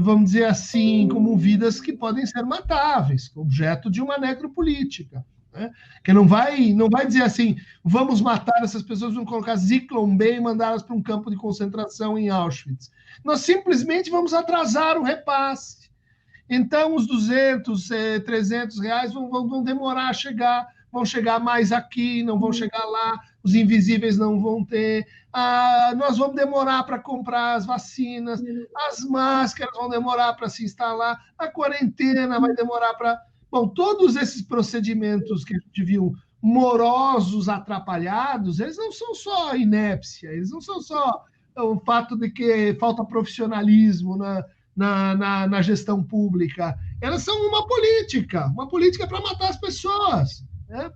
vamos dizer assim, como vidas que podem ser matáveis, objeto de uma necropolítica, né? Que não vai dizer assim, vamos matar essas pessoas, vamos colocar Zyklon B e mandá-las para um campo de concentração em Auschwitz. Nós simplesmente vamos atrasar o repasse. Então, os 200, 300 reais vão demorar a chegar, vão chegar mais aqui, não vão chegar lá, os invisíveis não vão ter, nós vamos demorar para comprar as vacinas, as máscaras vão demorar para se instalar, a quarentena vai demorar para... Bom, todos esses procedimentos que a gente viu morosos, atrapalhados, eles não são só inépcia, eles não são só o fato de que falta profissionalismo na gestão pública. Elas são uma política para matar as pessoas, né?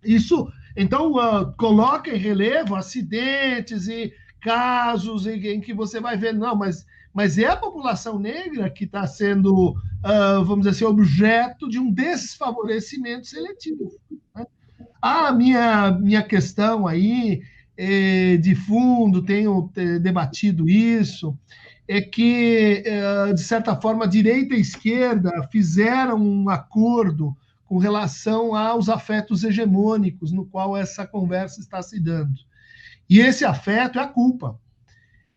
Isso, então, coloca em relevo acidentes e casos em que você vai ver, não, mas é a população negra que está sendo, vamos dizer assim, objeto de um desfavorecimento seletivo, né? A minha questão aí, de fundo, tenho debatido isso, é que, de certa forma, a direita e a esquerda fizeram um acordo com relação aos afetos hegemônicos no qual essa conversa está se dando. E esse afeto é a culpa.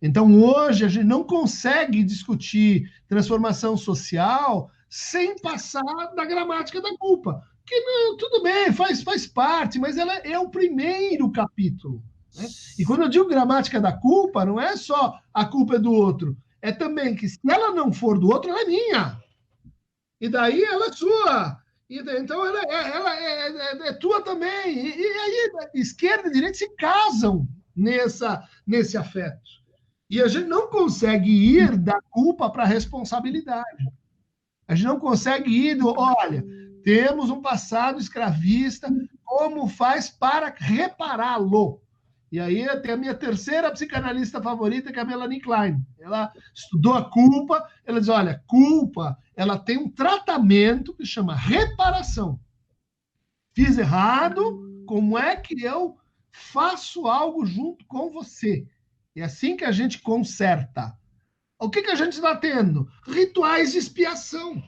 Então, hoje, a gente não consegue discutir transformação social sem passar da gramática da culpa. Que não, tudo bem, faz parte, mas ela é o primeiro capítulo, né? E quando eu digo gramática da culpa, não é só a culpa é do outro, é também que se ela não for do outro, ela é minha. E daí ela é sua. Então ela é tua também. E aí esquerda e direita se casam nesse afeto. E a gente não consegue ir da culpa para a responsabilidade. A gente não consegue ir olha, temos um passado escravista, como faz para repará-lo? E aí tem a minha terceira psicanalista favorita, que é a Melanie Klein. Ela estudou a culpa, ela diz, olha, culpa, ela tem um tratamento que chama reparação. Fiz errado, como é que eu faço algo junto com você? É assim que a gente conserta. O que a gente está tendo? Rituais de expiação.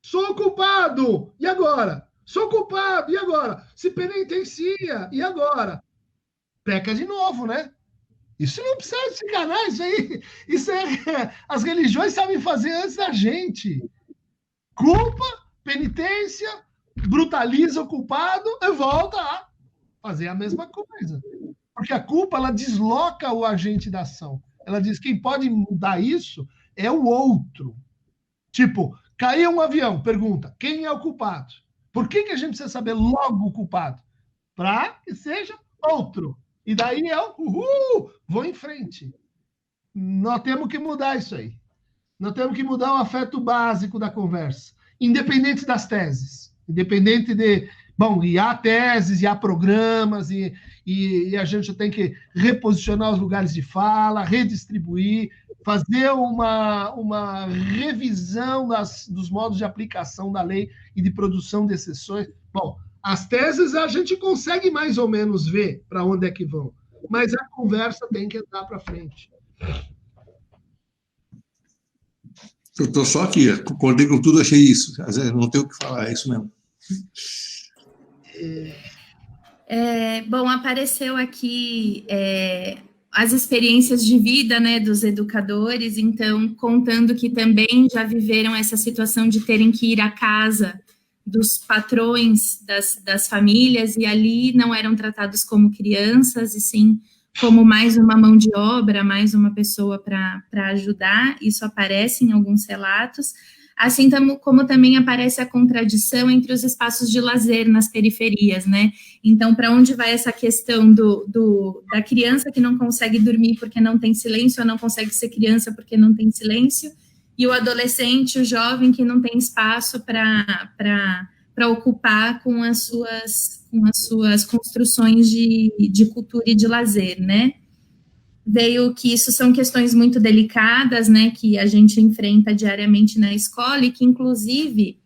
Sou culpado, e agora? Sou culpado, e agora? Se penitencia, e agora? Peca de novo, né? Isso não precisa se enganar, isso as religiões sabem fazer antes da gente. Culpa, penitência, brutaliza o culpado e volta a fazer a mesma coisa. Porque a culpa, ela desloca o agente da ação. Ela diz que quem pode mudar isso é o outro. Tipo, caiu um avião, pergunta, quem é o culpado? Por que a gente precisa saber logo o culpado? Para que seja outro. E daí vou em frente. Nós temos que mudar isso aí. Nós temos que mudar o afeto básico da conversa, independente das teses, independente de... Bom, e há teses, e há programas, e a gente tem que reposicionar os lugares de fala, redistribuir, fazer uma revisão dos modos de aplicação da lei e de produção de exceções. Bom, as teses a gente consegue mais ou menos ver para onde é que vão, mas a conversa tem que entrar para frente. Eu estou só aqui, concordei com tudo, achei isso. Não tenho o que falar, é isso mesmo. Bom, apareceu aqui as experiências de vida, né, dos educadores, então, contando que também já viveram essa situação de terem que ir à casa dos patrões das famílias, e ali não eram tratados como crianças, e sim como mais uma mão de obra, mais uma pessoa para ajudar. Isso aparece em alguns relatos, assim como também aparece a contradição entre os espaços de lazer nas periferias, né? Então, para onde vai essa questão da criança que não consegue dormir porque não tem silêncio, ou não consegue ser criança porque não tem silêncio, e o adolescente, o jovem que não tem espaço para ocupar com as suas construções de cultura e de lazer, né? Veio que isso são questões muito delicadas, né, que a gente enfrenta diariamente na escola, e que, inclusive,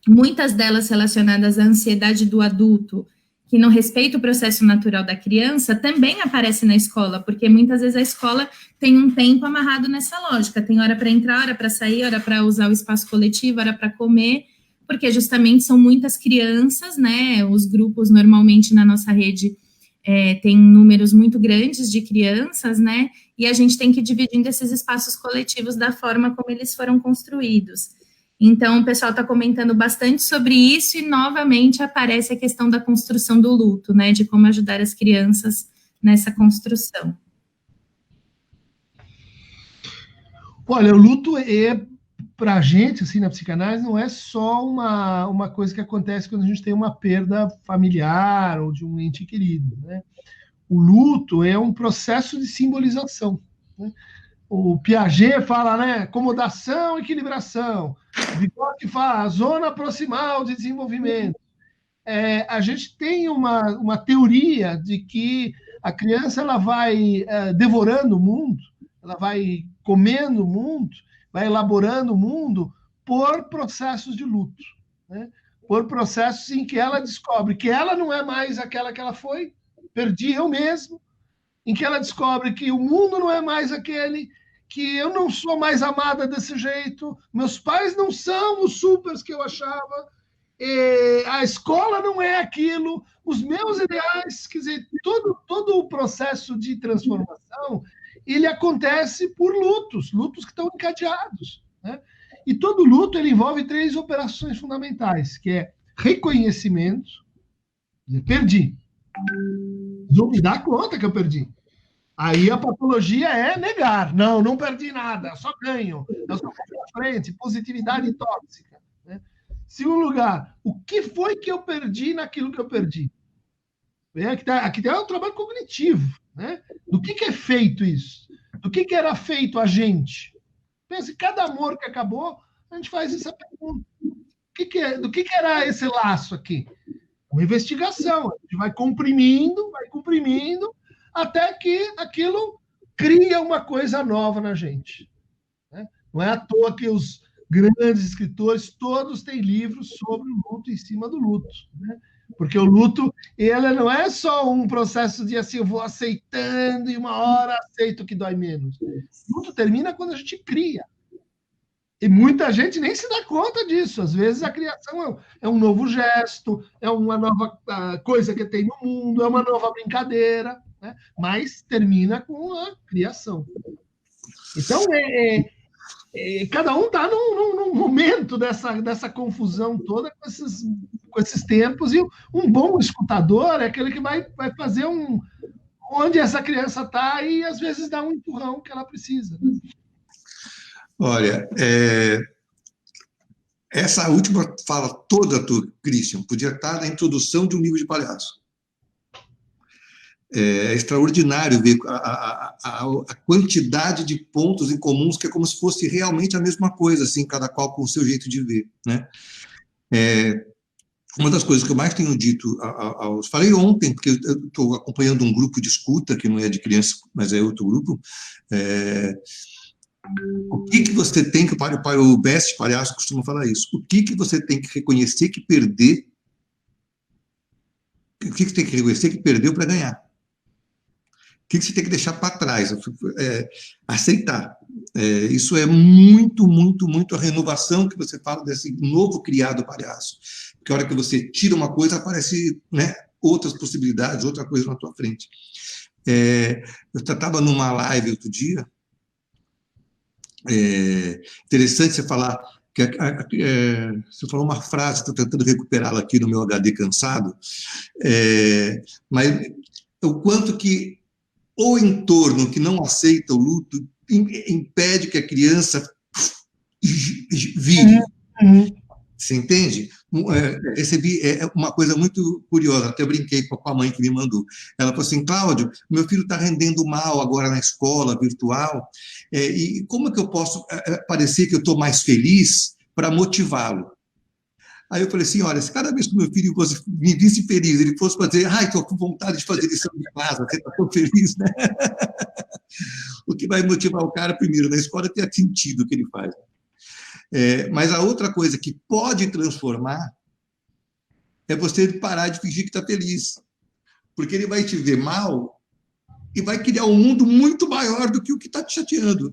muitas delas relacionadas à ansiedade do adulto, que não respeita o processo natural da criança, também aparece na escola, porque muitas vezes a escola tem um tempo amarrado nessa lógica, tem hora para entrar, hora para sair, hora para usar o espaço coletivo, hora para comer, porque justamente são muitas crianças, né, os grupos normalmente na nossa rede tem números muito grandes de crianças, né, e a gente tem que ir dividindo esses espaços coletivos da forma como eles foram construídos. Então, o pessoal está comentando bastante sobre isso, e novamente aparece a questão da construção do luto, né, de como ajudar as crianças nessa construção. Olha, o luto para a gente, assim, na psicanálise, não é só uma coisa que acontece quando a gente tem uma perda familiar ou de um ente querido, né? O luto é um processo de simbolização, né? O Piaget fala, né, acomodação, equilibração. O Vygotsky fala zona proximal de desenvolvimento. A gente tem uma teoria de que a criança ela vai devorando o mundo, ela vai comendo o mundo, vai elaborando o mundo por processos de luto, né? Por processos em que ela descobre que ela não é mais aquela que ela foi, perdi eu mesmo, em que ela descobre que o mundo não é mais aquele, que eu não sou mais amada desse jeito, meus pais não são os supers que eu achava, a escola não é aquilo, os meus ideais, quer dizer, todo o processo de transformação, ele acontece por lutos que estão encadeados, né? E todo luto ele envolve 3 operações fundamentais, que é reconhecimento, perdi, não me dá conta que eu perdi. Aí a patologia é negar, não perdi nada, só ganho, eu só vou para frente, positividade tóxica, né? Segundo lugar, o que foi que eu perdi naquilo que eu perdi? Aqui tem um trabalho cognitivo, né? Do que é feito isso? Do que era feito a gente? Pensa, cada amor que acabou, a gente faz essa pergunta. Do que era esse laço aqui? Uma investigação. A gente vai comprimindo, até que aquilo cria uma coisa nova na gente, né? Não é à toa que os grandes escritores, todos têm livros sobre o luto, em cima do luto, né? Porque o luto, ele não é só um processo de assim, eu vou aceitando e uma hora aceito que dói menos. O luto termina quando a gente cria. E muita gente nem se dá conta disso. Às vezes a criação é um novo gesto, é uma nova coisa que tem no mundo, é uma nova brincadeira, né? Mas termina com a criação. Então, cada um está num momento dessa confusão toda com esses tempos, e um bom escutador é aquele que vai fazer onde essa criança está e, às vezes, dar um empurrão que ela precisa. Né? Olha, essa última fala toda, Christian, podia estar na introdução de um livro de palhaço. É extraordinário ver a quantidade de pontos em comuns, que é como se fosse realmente a mesma coisa, assim, cada qual com o seu jeito de ver, né? Uma das coisas que eu mais tenho dito falei ontem, porque eu estou acompanhando um grupo de escuta, que não é de criança, mas é outro grupo. O que você tem que, o Best Palhaço costuma falar isso, o que você tem que reconhecer que perder, o que você tem que reconhecer que perdeu para ganhar? O que você tem que deixar para trás? Aceitar. Isso é muito, muito, muito a renovação que você fala desse novo criado palhaço. Porque a hora que você tira uma coisa, aparece, né, outras possibilidades, outra coisa na tua frente. Eu estava numa live outro dia, interessante você falar, você falou uma frase, estou tentando recuperá-la aqui no meu HD cansado, mas o quanto que o entorno que não aceita o luto impede que a criança vire. Você entende? Recebi uma coisa muito curiosa, até brinquei com a mãe que me mandou. Ela falou assim, Cláudio, meu filho está rendendo mal agora na escola virtual, e como é que eu posso parecer que eu estou mais feliz para motivá-lo? Aí eu falei assim, olha, se cada vez que meu filho me visse feliz, ele fosse fazer, estou com vontade de fazer lição de casa, você está tão feliz, né? O que vai motivar o cara, primeiro, na escola, é ter sentido o que ele faz. Mas a outra coisa que pode transformar é você parar de fingir que está feliz. Porque ele vai te ver mal e vai criar um mundo muito maior do que o que está te chateando.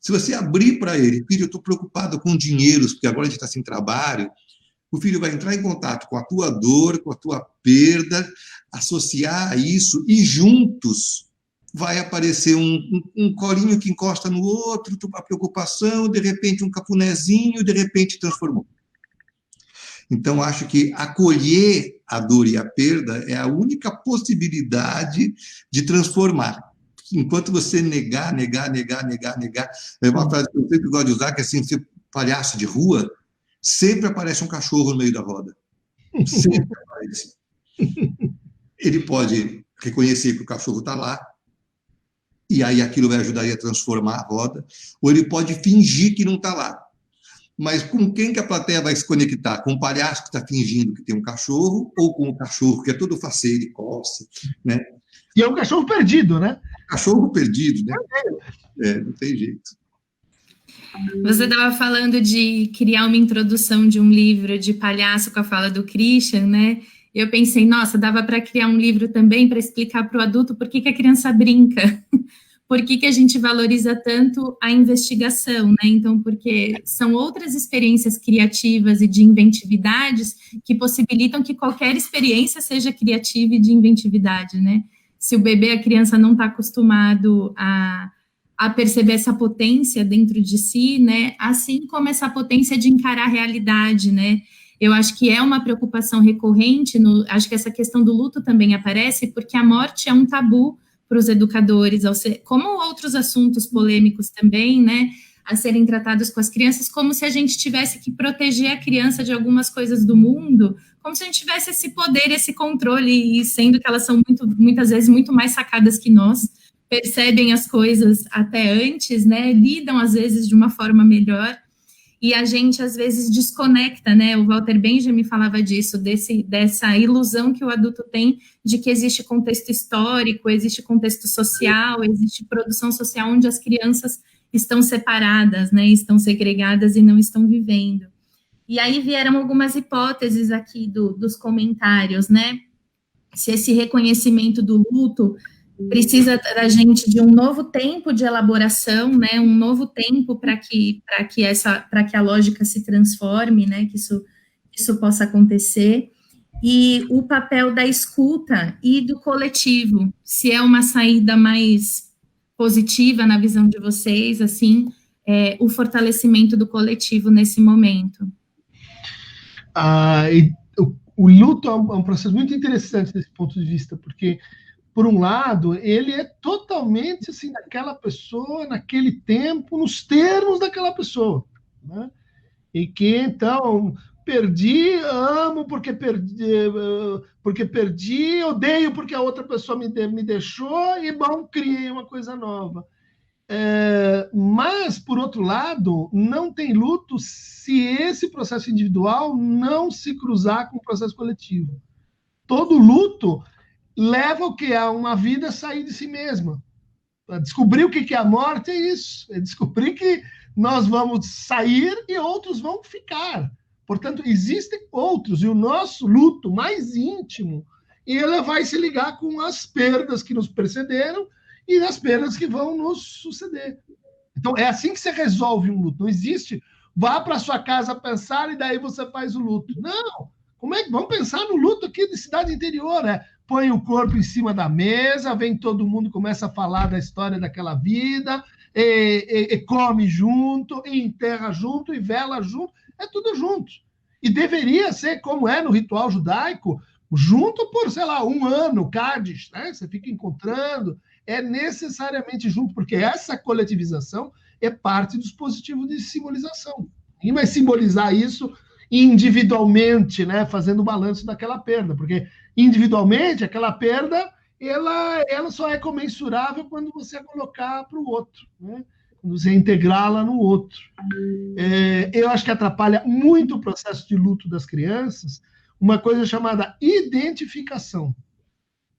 Se você abrir para ele, filho, eu estou preocupado com dinheiros, porque agora a gente está sem trabalho, o filho vai entrar em contato com a tua dor, com a tua perda, associar a isso, e juntos vai aparecer um colinho que encosta no outro, uma preocupação, de repente um cafunézinho, de repente transformou. Então, acho que acolher a dor e a perda é a única possibilidade de transformar. Enquanto você negar, é uma frase que eu sempre gosto de usar, que é assim, ser palhaço de rua, sempre aparece um cachorro no meio da roda. Sempre aparece. Ele pode reconhecer que o cachorro está lá, e aí aquilo vai ajudar a transformar a roda, ou ele pode fingir que não está lá. Mas com quem que a plateia vai se conectar? Com o palhaço que está fingindo que tem um cachorro, ou com o cachorro que é todo faceiro e coça, né? E é um cachorro perdido, né? Cachorro perdido, né? Não tem jeito. Você estava falando de criar uma introdução de um livro de palhaço com a fala do Christian, né? Eu pensei, nossa, dava para criar um livro também para explicar para o adulto por que a criança brinca, por que a gente valoriza tanto a investigação, né? Então, porque são outras experiências criativas e de inventividades que possibilitam que qualquer experiência seja criativa e de inventividade, né? Se o bebê, a criança não está acostumado a perceber essa potência dentro de si, né? Assim como essa potência de encarar a realidade, né? Eu acho que é uma preocupação recorrente, acho que essa questão do luto também aparece, porque a morte é um tabu para os educadores, como outros assuntos polêmicos também, né, a serem tratados com as crianças, como se a gente tivesse que proteger a criança de algumas coisas do mundo, como se a gente tivesse esse poder, esse controle, e sendo que elas são muitas vezes muito mais sacadas que nós, percebem as coisas até antes, né, lidam às vezes de uma forma melhor, e a gente, às vezes, desconecta, né? O Walter Benjamin falava disso, dessa ilusão que o adulto tem de que existe contexto histórico, existe contexto social, existe produção social onde as crianças estão separadas, né? Estão segregadas e não estão vivendo. E aí vieram algumas hipóteses aqui dos comentários, né? Se esse reconhecimento do luto precisa da gente de um novo tempo de elaboração, né, um novo tempo para que a lógica se transforme, né, que isso possa acontecer, e o papel da escuta e do coletivo, se é uma saída mais positiva na visão de vocês, assim, o fortalecimento do coletivo nesse momento. O luto é um processo muito interessante desse ponto de vista, porque por um lado, ele é totalmente assim, daquela pessoa, naquele tempo, nos termos daquela pessoa, né? E que, então, amo porque perdi, odeio porque a outra pessoa me deixou, e, bom, criei uma coisa nova. Mas, por outro lado, não tem luto se esse processo individual não se cruzar com o processo coletivo. Todo luto leva o quê? A uma vida sair de si mesma. Descobrir o que é a morte é isso. É descobrir que nós vamos sair e outros vão ficar. Portanto, existem outros. E o nosso luto mais íntimo, ele vai se ligar com as perdas que nos precederam e as perdas que vão nos suceder. Então, é assim que você resolve um luto. Não existe, vá para sua casa pensar e daí você faz o luto. Não. Vamos pensar no luto aqui de cidade interior, né? Põe o corpo em cima da mesa, vem todo mundo, começa a falar da história daquela vida, e come junto, e enterra junto, e vela junto, é tudo junto. E deveria ser como é no ritual judaico, junto por, sei lá, 1 ano, Cádiz, né? Você fica encontrando, é necessariamente junto, porque essa coletivização é parte do dispositivo de simbolização. Ninguém vai simbolizar isso individualmente, né, fazendo o balanço daquela perda, porque individualmente aquela perda ela só é comensurável quando você a colocar para o outro, né? Quando você integrá-la no outro. Eu acho que atrapalha muito o processo de luto das crianças uma coisa chamada identificação,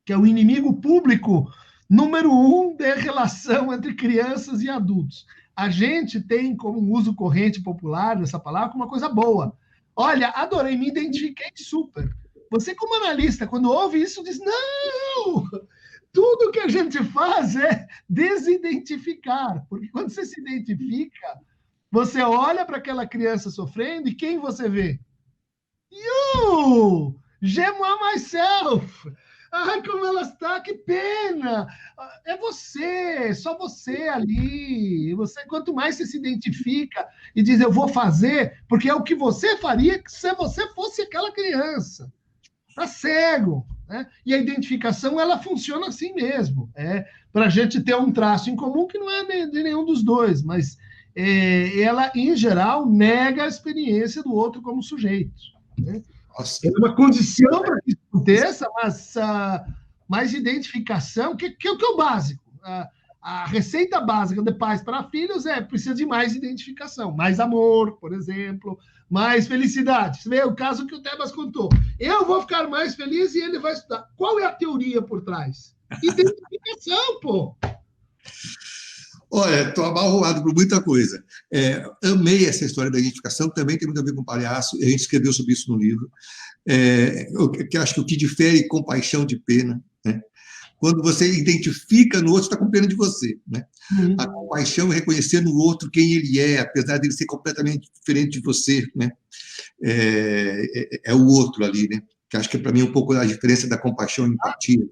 que é o inimigo público número 1 da relação entre crianças e adultos. A gente tem como uso corrente popular dessa palavra uma coisa boa. Olha, adorei, me identifiquei super. Você, como analista, quando ouve isso, diz, não! Tudo que a gente faz é desidentificar. Porque quando você se identifica, você olha para aquela criança sofrendo e quem você vê? You! Moi myself! Ai, como ela está, que pena! É você, só você ali. Você, quanto mais você se identifica e diz, eu vou fazer, porque é o que você faria se você fosse aquela criança. Tá cego, né? E a identificação, ela funciona assim mesmo. Para a gente ter um traço em comum que não é de nenhum dos dois, mas ela, em geral, nega a experiência do outro como sujeito, né? É uma condição para que isso aconteça, mas mais identificação, que é o básico. A receita básica de pais para filhos precisa de mais identificação, mais amor, por exemplo, mais felicidade. Você vê o caso que o Tebas contou. Eu vou ficar mais feliz e ele vai estudar. Qual é a teoria por trás? Identificação, pô! Olha, estou amarroado por muita coisa. Amei essa história da identificação, também tem muito a ver com palhaço, a gente escreveu sobre isso no livro. Eu acho que o que difere compaixão de pena, né? Quando você identifica no outro, está com pena de você, né? A compaixão é reconhecer no outro quem ele é, apesar de ele ser completamente diferente de você, né? É o outro ali, né? Que acho que para mim é um pouco a diferença da compaixão e empatia.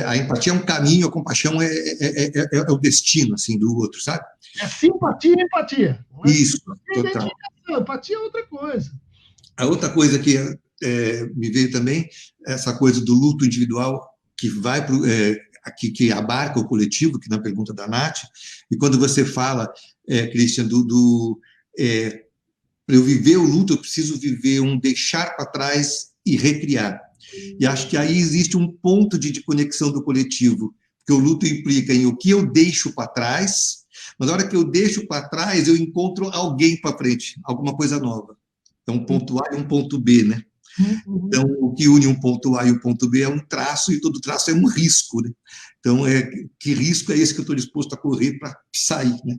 A empatia é um caminho, a compaixão é o destino, assim, do outro, sabe? É simpatia e empatia. Isso, total. Empatia é outra coisa. A outra coisa que me veio também, essa coisa do luto individual que vai que abarca o coletivo, que na pergunta da Nath, e quando você fala, Christian, para eu viver o luto, eu preciso viver deixar para trás e recriar. E acho que aí existe um ponto de conexão do coletivo, porque o luto implica em o que eu deixo para trás, mas na hora que eu deixo para trás, eu encontro alguém para frente, alguma coisa nova. Então, um ponto A e um ponto B, né? Então, o que une um ponto A e um ponto B é um traço, e todo traço é um risco, né? Então, que risco é esse que eu estou disposto a correr para sair, né?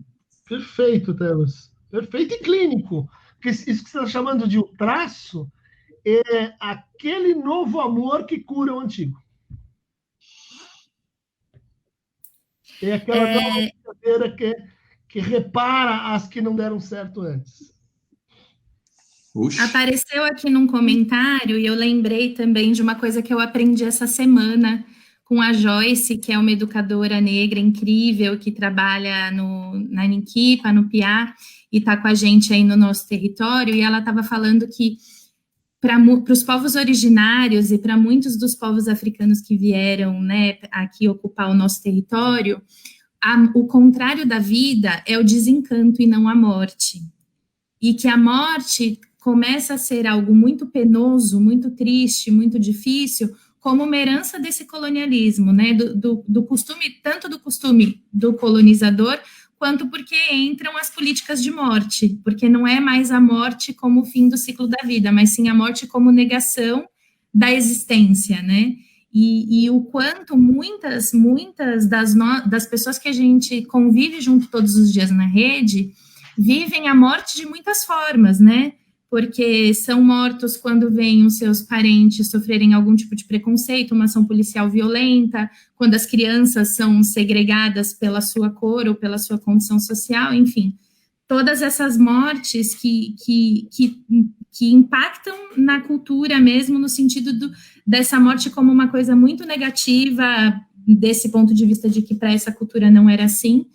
Perfeito, Tebas. Perfeito e clínico. Porque isso que você está chamando de traço é aquele novo amor que cura o antigo. É aquela nova brincadeira que repara as que não deram certo antes. Oxi. Apareceu aqui num comentário e eu lembrei também de uma coisa que eu aprendi essa semana com a Joyce, que é uma educadora negra incrível, que trabalha na Ninquipa, no PIA, e está com a gente aí no nosso território, e ela estava falando que para os povos originários e para muitos dos povos africanos que vieram, né, aqui ocupar o nosso território, o contrário da vida é o desencanto e não a morte. E que a morte começa a ser algo muito penoso, muito triste, muito difícil, como uma herança desse colonialismo, né, do costume, tanto do costume do colonizador, quanto porque entram as políticas de morte, porque não é mais a morte como o fim do ciclo da vida, mas sim a morte como negação da existência, né? E o quanto muitas das pessoas que a gente convive junto todos os dias na rede vivem a morte de muitas formas, né? Porque são mortos quando veem os seus parentes sofrerem algum tipo de preconceito, uma ação policial violenta, quando as crianças são segregadas pela sua cor ou pela sua condição social, enfim. Todas essas mortes que impactam na cultura mesmo, no sentido dessa morte como uma coisa muito negativa, desse ponto de vista de que para essa cultura não era assim,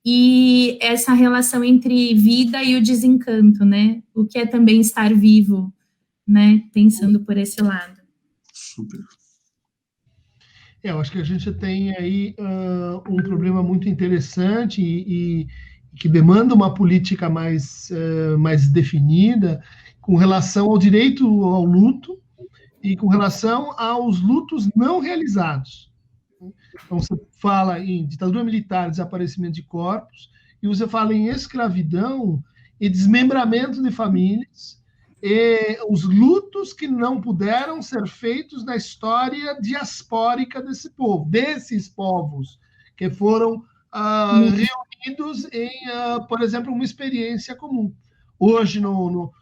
e essa relação entre vida e o desencanto, né? O que é também estar vivo, né? Pensando por esse lado. Super. Eu acho que a gente tem aí um problema muito interessante e que demanda uma política mais definida com relação ao direito ao luto e com relação aos lutos não realizados. Então, você fala em ditadura militar, desaparecimento de corpos, e você fala em escravidão e desmembramento de famílias, e os lutos que não puderam ser feitos na história diaspórica desses povos, que foram reunidos em, por exemplo, uma experiência comum. Hoje, no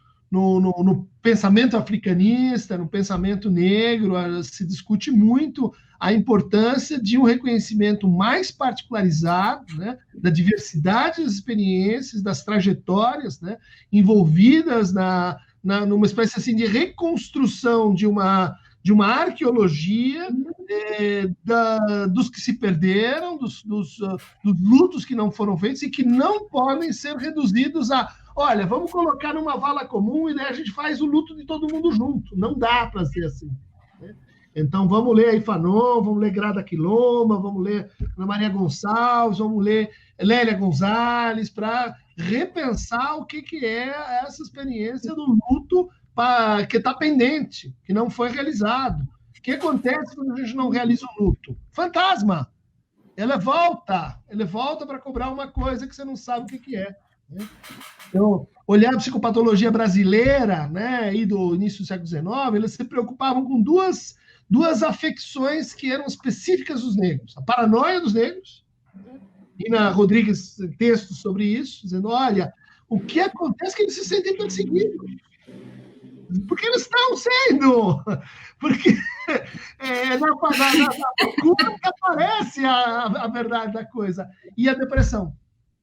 pensamento africanista, no pensamento negro, se discute muito a importância de um reconhecimento mais particularizado, né, da diversidade das experiências, das trajetórias, né, envolvidas numa espécie assim, de reconstrução de uma arqueologia dos que se perderam, dos lutos que não foram feitos e que não podem ser reduzidos a olha, vamos colocar numa vala comum e daí a gente faz o luto de todo mundo junto. Não dá para ser assim. Né? Então, vamos ler aí Fanon, vamos ler Grada Quilomba, vamos ler Ana Maria Gonçalves, vamos ler Lélia Gonzalez, para repensar o que é essa experiência do luto que está pendente, que não foi realizado. O que acontece quando a gente não realiza o luto? Fantasma! Ele volta para cobrar uma coisa que você não sabe o que é. Né? Então, olhar a psicopatologia brasileira, né, e do início do século XIX, eles se preocupavam com duas afecções que eram específicas dos negros. A paranoia dos negros, Nina Rodrigues tem textos sobre isso, dizendo, olha, o que acontece é que eles se sentem perseguidos. Porque eles estão sendo. Porque na procura que aparece a verdade da coisa. E a depressão.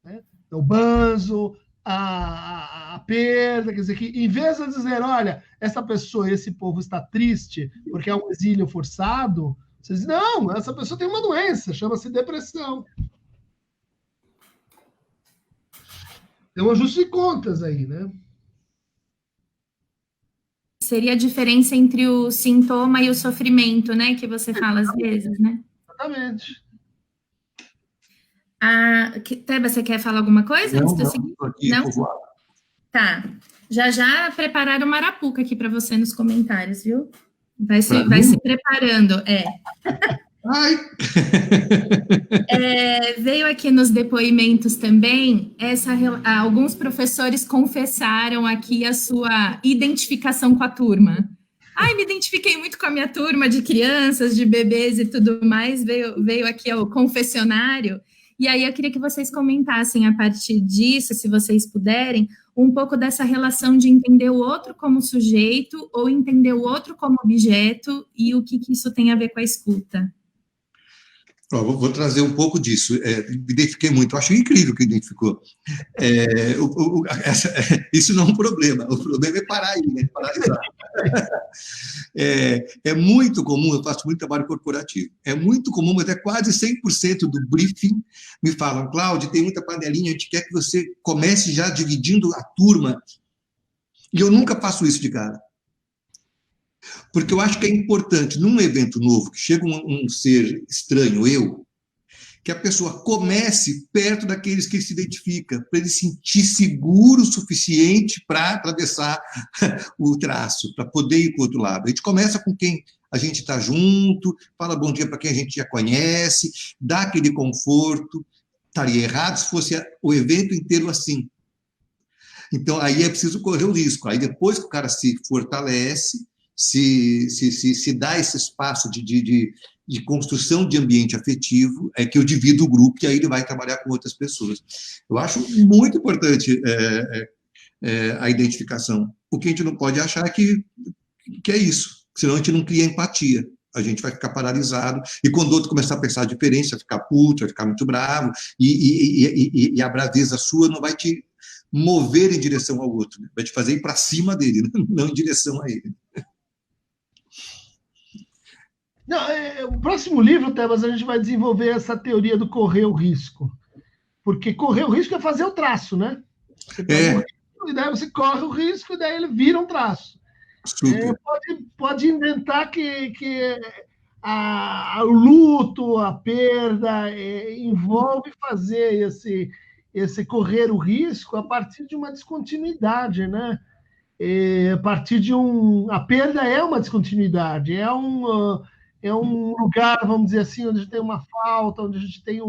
Né? O banzo, a perda, quer dizer, que em vez de dizer, olha, essa pessoa, esse povo está triste porque é um exílio forçado, vocês dizem, não, essa pessoa tem uma doença, chama-se depressão. Tem um ajuste de contas aí, né? Seria a diferença entre o sintoma e o sofrimento, né? Que você fala às vezes, né? Exatamente. Teba, você quer falar alguma coisa? Não, aqui, não? Tá. Já prepararam uma arapuca aqui para você nos comentários, viu? Vai se preparando. Ai! Veio aqui nos depoimentos também, alguns professores confessaram aqui a sua identificação com a turma. Ai, me identifiquei muito com a minha turma de crianças, de bebês e tudo mais, veio aqui ao confessionário, e aí eu queria que vocês comentassem a partir disso, se vocês puderem, um pouco dessa relação de entender o outro como sujeito ou entender o outro como objeto e o que isso tem a ver com a escuta. Vou trazer um pouco disso. Me identifiquei muito. Eu acho incrível que identificou. Isso não é um problema. O problema é parar aí, né? Paralisar. É muito comum, eu faço muito trabalho corporativo. É muito comum, até quase 100% do briefing me falam, Cláudio, tem muita panelinha, a gente quer que você comece já dividindo a turma. E eu nunca faço isso de cara. Porque eu acho que é importante, num evento novo, que chega um ser estranho, que a pessoa comece perto daqueles que ele se identifica, para ele sentir seguro o suficiente para atravessar o traço, para poder ir para o outro lado. A gente começa com quem a gente está junto, fala bom dia para quem a gente já conhece, dá aquele conforto. Estaria errado se fosse o evento inteiro assim. Então, aí é preciso correr o risco. Aí, depois que o cara se fortalece, se dá esse espaço de construção de ambiente afetivo, é que eu divido o grupo e aí ele vai trabalhar com outras pessoas. Eu acho muito importante a identificação. O que a gente não pode achar é que é isso, senão a gente não cria empatia. A gente vai ficar paralisado, e quando o outro começar a pensar diferente, vai ficar puto, vai ficar muito bravo, e a braveza sua não vai te mover em direção ao outro, né? Vai te fazer ir para cima dele, não em direção a ele. Não, o próximo livro, Tebas, a gente vai desenvolver essa teoria do correr o risco. Porque correr o risco é fazer o traço, né? Você pega o risco, e daí você corre o risco, e daí ele vira um traço. Pode inventar que o luto, a perda, envolve fazer esse correr o risco a partir de uma descontinuidade, né? A partir de a perda é uma descontinuidade, é um lugar, vamos dizer assim, onde a gente tem uma falta, onde a gente tem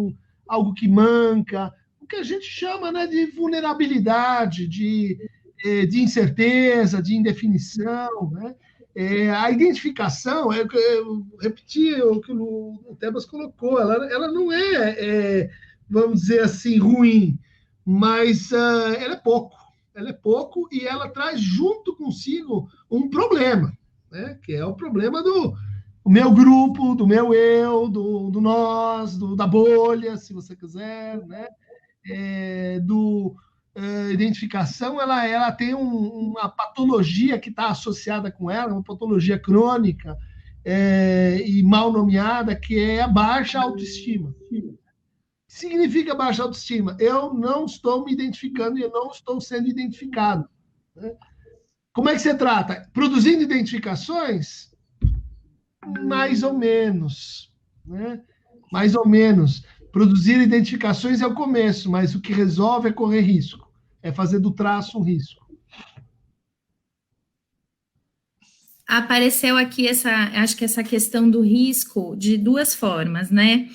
algo que manca, o que a gente chama, né, de vulnerabilidade, de incerteza, de indefinição, né? A identificação, eu repeti o que o Tebas colocou, ela não vamos dizer assim, ruim, mas ela é pouco e ela traz junto consigo um problema, né? Que é o problema do meu grupo, do meu eu, do nós, da bolha, se você quiser, né? Identificação, ela tem uma patologia que está associada com ela, uma patologia crônica e mal nomeada, que é a baixa autoestima. O que significa baixa autoestima? Eu não estou me identificando e eu não estou sendo identificado, né? Como é que você trata? Produzindo identificações? Mais ou menos, né? Mais ou menos. Produzir identificações é o começo, mas o que resolve é correr risco, é fazer do traço um risco. Apareceu aqui acho que essa questão do risco de duas formas, né?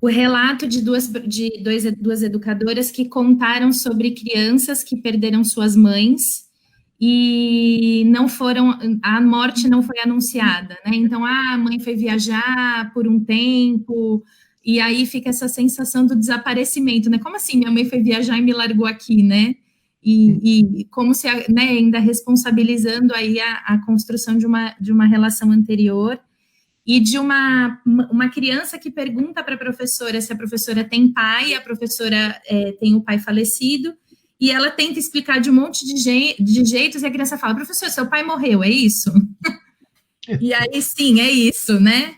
O relato de duas educadoras que contaram sobre crianças que perderam suas mães e a morte não foi anunciada, né? Então, a mãe foi viajar por um tempo, e aí fica essa sensação do desaparecimento, né? Como assim minha mãe foi viajar e me largou aqui, né? E como se, né, ainda responsabilizando aí a construção de uma relação anterior, e de uma criança que pergunta para a professora se a professora tem pai, a professora tem o pai falecido, e ela tenta explicar de um monte de jeitos, e a criança fala, professor, seu pai morreu, é isso? E aí, sim, é isso, né?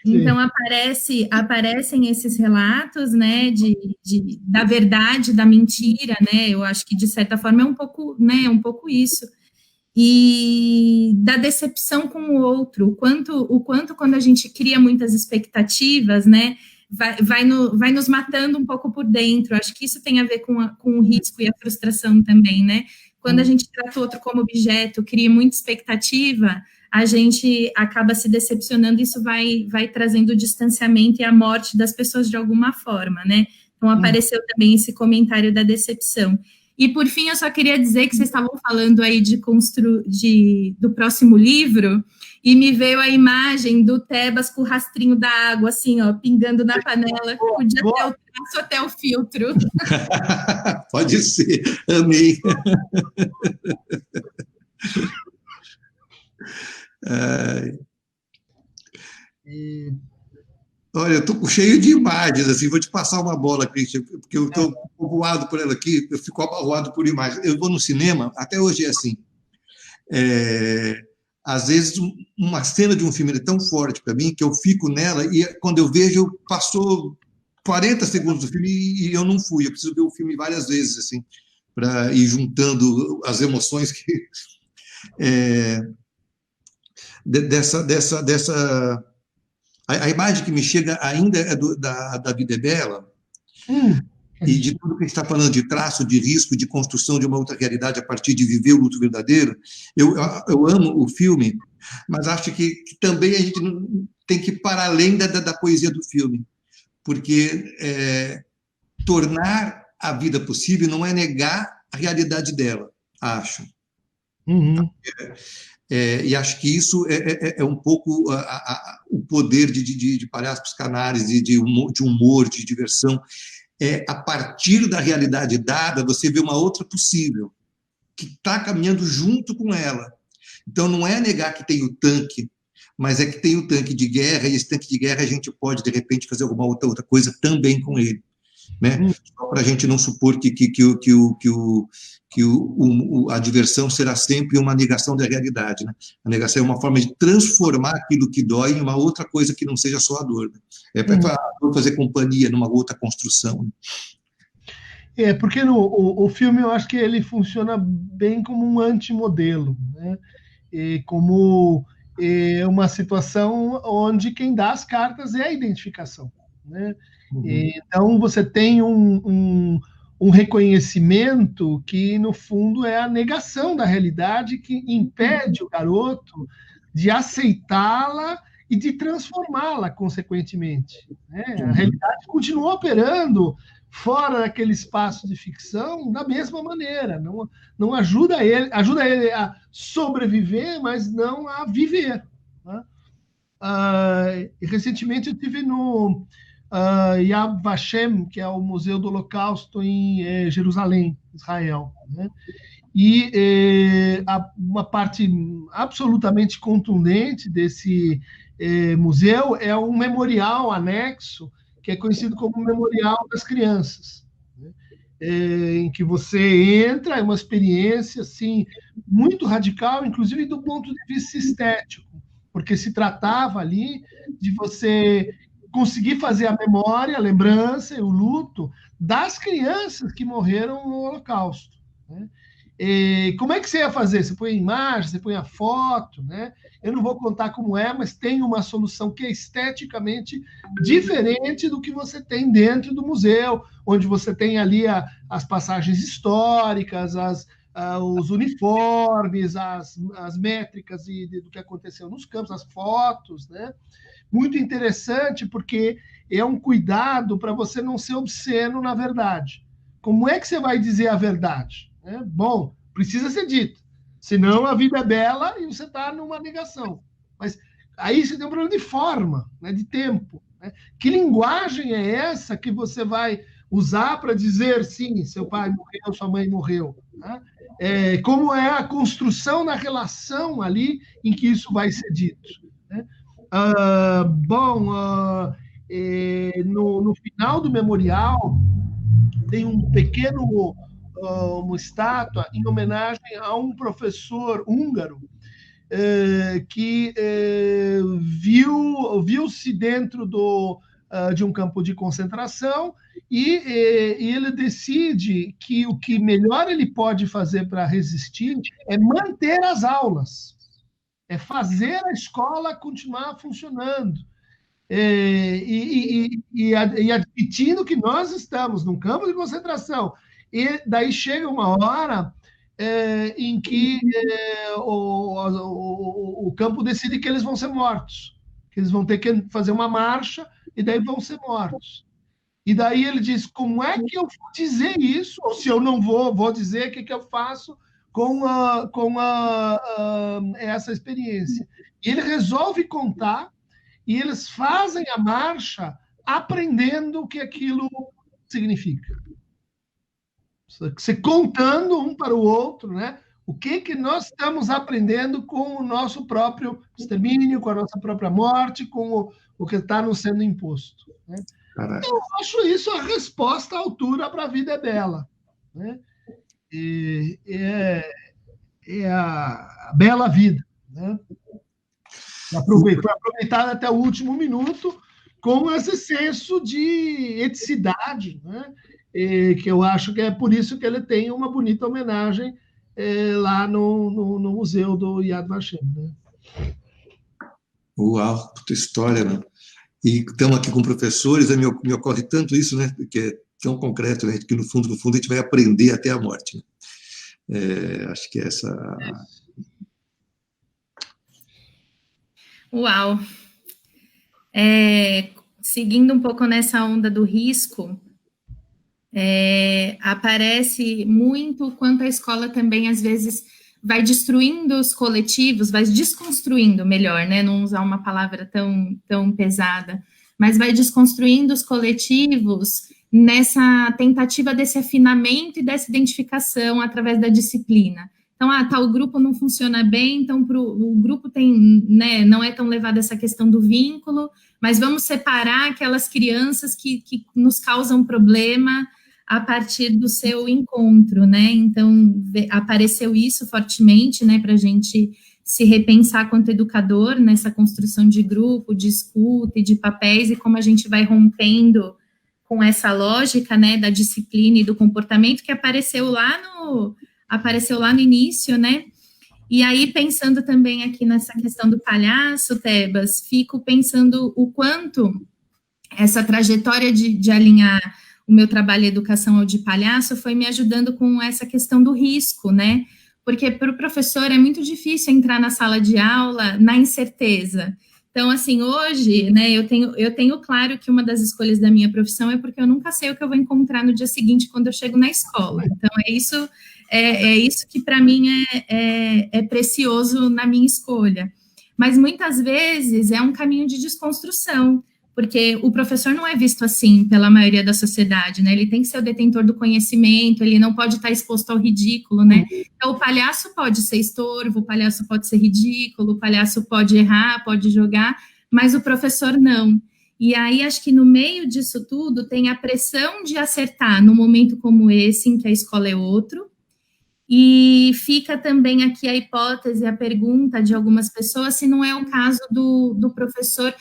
Então, aparecem esses relatos, né, da verdade, da mentira, né? Eu acho que, de certa forma, é um pouco isso. E da decepção com o outro, o quanto quando a gente cria muitas expectativas, né, vai nos matando um pouco por dentro. Acho que isso tem a ver com o risco e a frustração também, né? Quando a gente trata o outro como objeto, cria muita expectativa, a gente acaba se decepcionando, e isso vai trazendo o distanciamento e a morte das pessoas de alguma forma, né? Então, apareceu também esse comentário da decepção. E, por fim, eu só queria dizer que vocês estavam falando aí do próximo livro, e me veio a imagem do Tebas com o rastrinho da água, assim, ó, pingando na panela. Podia ter o traço até o filtro. Pode ser, amei. Olha, eu estou cheio de imagens, assim, vou te passar uma bola, Cristian, porque eu estou voado por ela aqui, eu fico abalroado por imagens. Eu vou no cinema, até hoje é assim. Às vezes, uma cena de um filme é tão forte para mim que eu fico nela, e quando eu vejo, passou 40 segundos do filme e eu não fui. Eu preciso ver o filme várias vezes, assim, para ir juntando as emoções que... dessa a imagem que me chega ainda é da Vida é Bela, e de tudo que a gente está falando de traço, de risco, de construção de uma outra realidade a partir de viver o luto verdadeiro. Eu amo o filme, mas acho que também a gente tem que ir para além da poesia do filme, porque tornar a vida possível não é negar a realidade dela, acho. E acho que isso é um pouco o poder de palhaços psicanálise, de humor, de diversão. A partir da realidade dada, você vê uma outra possível, que está caminhando junto com ela. Então, não é negar que tem o tanque, mas é que tem o tanque de guerra, e esse tanque de guerra a gente pode, de repente, fazer alguma outra coisa também com ele. Né? Só para a gente não supor que a diversão será sempre uma negação da realidade. Né? A negação é uma forma de transformar aquilo que dói em uma outra coisa que não seja só a dor. Né? É para fazer companhia numa outra construção. Né? Porque o filme, eu acho que ele funciona bem como um antimodelo, né? Como uma situação onde quem dá as cartas é a identificação. Né? Então, você tem um reconhecimento que, no fundo, é a negação da realidade que impede o garoto de aceitá-la e de transformá-la, consequentemente. Né? A realidade continua operando fora daquele espaço de ficção da mesma maneira. Não ajuda ele a sobreviver, mas não a viver. Né? Recentemente eu estive no Yad Vashem, que é o Museu do Holocausto em Jerusalém, Israel. Né? E uma parte absolutamente contundente desse museu é um memorial anexo, que é conhecido como Memorial das Crianças, né? Em que você entra, é uma experiência assim, muito radical, inclusive do ponto de vista estético, porque se tratava ali de você conseguir fazer a memória, a lembrança e o luto das crianças que morreram no Holocausto. Né? E como é que você ia fazer? Você põe a imagem, você põe a foto, né? Eu não vou contar como mas tem uma solução que é esteticamente diferente do que você tem dentro do museu, onde você tem ali as passagens históricas, os uniformes, as métricas do que aconteceu nos campos, as fotos, né? Muito interessante, porque é um cuidado para você não ser obsceno na verdade. Como é que você vai dizer a verdade? Bom, precisa ser dito. Senão a vida é bela e você está numa negação. Mas aí você tem um problema de forma, né, de tempo. Né? Que linguagem é essa que você vai usar para dizer, sim, seu pai morreu, sua mãe morreu? Né? Como é a construção da relação ali em que isso vai ser dito? Né? No final do memorial tem um pequeno uma estátua em homenagem a um professor húngaro que viu-se dentro de um campo de concentração e ele decide que o que melhor ele pode fazer para resistir é manter as aulas, é fazer a escola continuar funcionando. E admitindo que nós estamos num campo de concentração, e daí chega uma hora em que o campo decide que eles vão ser mortos, que eles vão ter que fazer uma marcha e daí vão ser mortos. E daí ele diz, como é que eu vou dizer isso? Ou se eu não vou dizer, o que eu faço com essa experiência? E ele resolve contar, e eles fazem a marcha aprendendo o que aquilo significa. Você contando um para o outro, né? O que nós estamos aprendendo com o nosso próprio extermínio, com a nossa própria morte, com o que está nos sendo imposto. Né? Eu acho isso a resposta à altura para a vida é bela. Né? É a bela vida. Né? Foi aproveitada até o último minuto com esse senso de eticidade, né? Que eu acho que é por isso que ele tem uma bonita homenagem lá no museu do Yad Vashem. Né? Uau, puta história, né? E estamos aqui com professores, me ocorre tanto isso, né? Que é tão concreto, né? Que no fundo, a gente vai aprender até a morte. Né? Acho que essa... Uau! Seguindo um pouco nessa onda do risco, aparece muito o quanto a escola também, às vezes, vai destruindo os coletivos, vai desconstruindo, melhor, né? Não usar uma palavra tão pesada, mas vai desconstruindo os coletivos nessa tentativa desse afinamento e dessa identificação através da disciplina. Então, tal grupo não funciona bem, então o grupo tem, né, não é tão levado essa questão do vínculo, mas vamos separar aquelas crianças que nos causam problema a partir do seu encontro, né? Então, apareceu isso fortemente, né, para a gente se repensar quanto educador nessa construção de grupo, de escuta e de papéis, e como a gente vai rompendo com essa lógica, né, da disciplina e do comportamento que apareceu lá no início, né? E aí, pensando também aqui nessa questão do palhaço, Tebas, fico pensando o quanto essa trajetória de alinhar o meu trabalho educação ao de palhaço foi me ajudando com essa questão do risco, né? Porque para o professor é muito difícil entrar na sala de aula na incerteza. Então, assim, hoje, né, eu tenho claro que uma das escolhas da minha profissão é porque eu nunca sei o que eu vou encontrar no dia seguinte quando eu chego na escola. Então, é isso que para mim é precioso na minha escolha. Mas muitas vezes é um caminho de desconstrução, porque o professor não é visto assim pela maioria da sociedade, né? Ele tem que ser o detentor do conhecimento, ele não pode estar exposto ao ridículo, né? Então, o palhaço pode ser estorvo, o palhaço pode ser ridículo, o palhaço pode errar, pode jogar, mas o professor não. E aí, acho que no meio disso tudo tem a pressão de acertar num momento como esse, em que a escola é outro, e fica também aqui a hipótese, a pergunta de algumas pessoas, se não é o caso do professor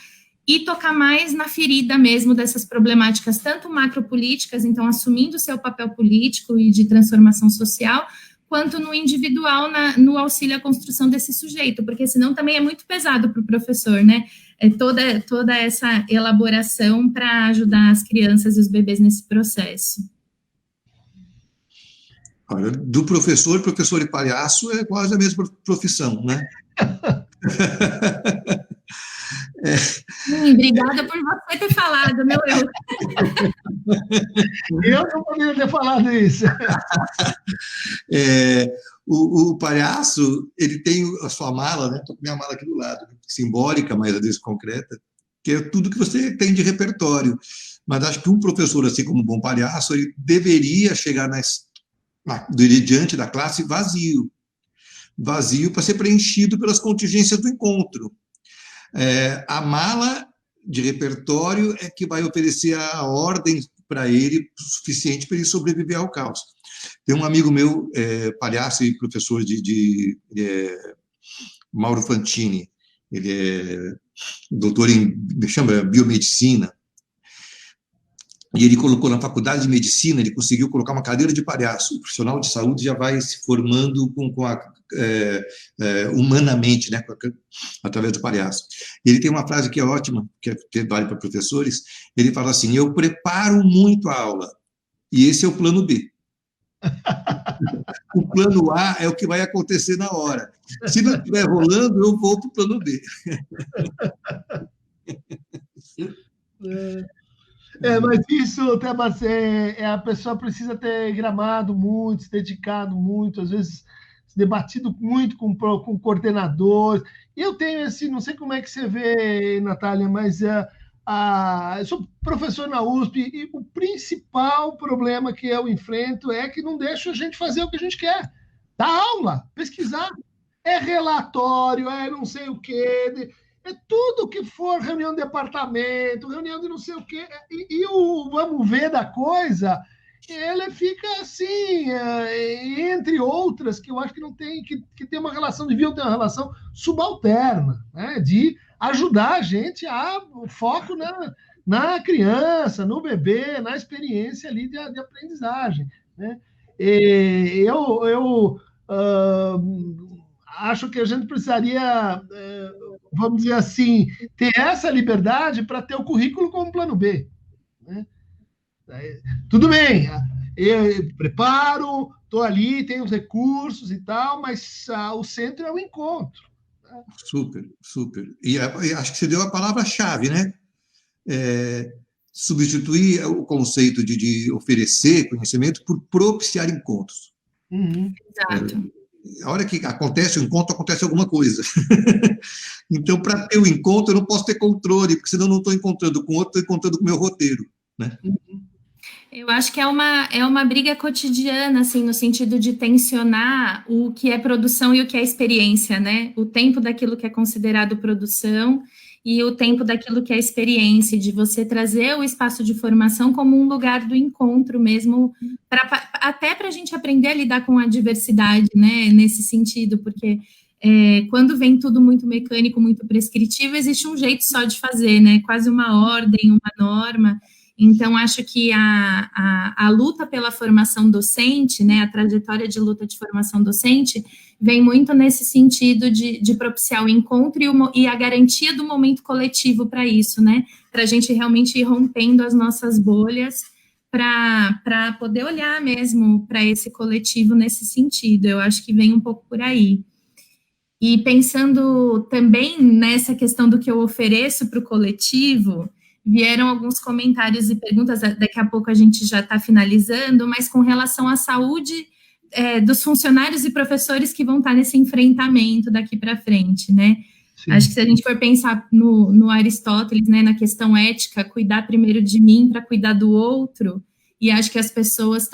e tocar mais na ferida mesmo dessas problemáticas, tanto macropolíticas, então assumindo o seu papel político e de transformação social, quanto no individual, no auxílio à construção desse sujeito, porque senão também é muito pesado para o professor, né? Toda essa elaboração para ajudar as crianças e os bebês nesse processo. Olha, do professor e palhaço é quase a mesma profissão, né? Obrigada por você ter falado, meu eu. Eu não poderia ter falado isso. O palhaço, ele tem a sua mala, né? Estou com minha mala aqui do lado, simbólica, mas às vezes concreta, que é tudo que você tem de repertório. Mas acho que um professor, assim como um bom palhaço, ele deveria chegar diante da classe vazio para ser preenchido pelas contingências do encontro. A mala de repertório é que vai oferecer a ordem para ele suficiente para ele sobreviver ao caos. Tem um amigo meu, palhaço e professor Mauro Fantini, ele é doutor em biomedicina, e ele colocou na faculdade de medicina, ele conseguiu colocar uma cadeira de palhaço. O profissional de saúde já vai se formando humanamente, né, através do palhaço. Ele tem uma frase que é ótima, que vale para professores. Ele fala assim: eu preparo muito a aula, e esse é o plano B. O plano A é o que vai acontecer na hora. Se não estiver rolando, eu vou para o plano B. Mas isso, Tebas, a pessoa precisa ter gramado muito, se dedicado muito, às vezes se debatido muito com coordenadores. Eu tenho esse, não sei como é que você vê, Natália, mas eu sou professor na USP e o principal problema que eu enfrento é que não deixa a gente fazer o que a gente quer. Dar aula, pesquisar. É relatório, não sei o quê... É tudo que for reunião de departamento, reunião de não sei o quê, e o vamos ver da coisa, ele fica assim, entre outras, que eu acho que não tem, que tem uma relação, deviam ter uma relação subalterna, né, de ajudar a gente o foco na criança, no bebê, na experiência ali de aprendizagem, né? Eu acho que a gente precisaria vamos dizer assim, ter essa liberdade para ter o currículo como plano B, né? Tudo bem, eu preparo, estou ali, tenho os recursos e tal, mas o centro é o encontro. Super, super. E acho que você deu a palavra-chave, né? Substituir o conceito de oferecer conhecimento por propiciar encontros. Uhum. Exato. A hora que acontece o encontro, acontece alguma coisa. Então, para ter o encontro, eu não posso ter controle, porque senão eu não estou encontrando com o outro, estou encontrando com o meu roteiro, né? Eu acho que é uma briga cotidiana, assim, no sentido de tensionar o que é produção e o que é experiência, né? O tempo daquilo que é considerado produção e o tempo daquilo que é experiência, de você trazer o espaço de formação como um lugar do encontro mesmo, até para a gente aprender a lidar com a diversidade, né? Nesse sentido, porque quando vem tudo muito mecânico, muito prescritivo, existe um jeito só de fazer, né? Quase uma ordem, uma norma. Então, acho que a luta pela formação docente, né, a trajetória de luta de formação docente, vem muito nesse sentido de propiciar o encontro e a garantia do momento coletivo para isso, né? Para a gente realmente ir rompendo as nossas bolhas para poder olhar mesmo para esse coletivo nesse sentido. Eu acho que vem um pouco por aí. E pensando também nessa questão do que eu ofereço para o coletivo, vieram alguns comentários e perguntas, daqui a pouco a gente já está finalizando, mas com relação à saúde dos funcionários e professores que vão estar nesse enfrentamento daqui para frente, né? Sim. Acho que se a gente for pensar no Aristóteles, né, na questão ética, cuidar primeiro de mim para cuidar do outro, e acho que as pessoas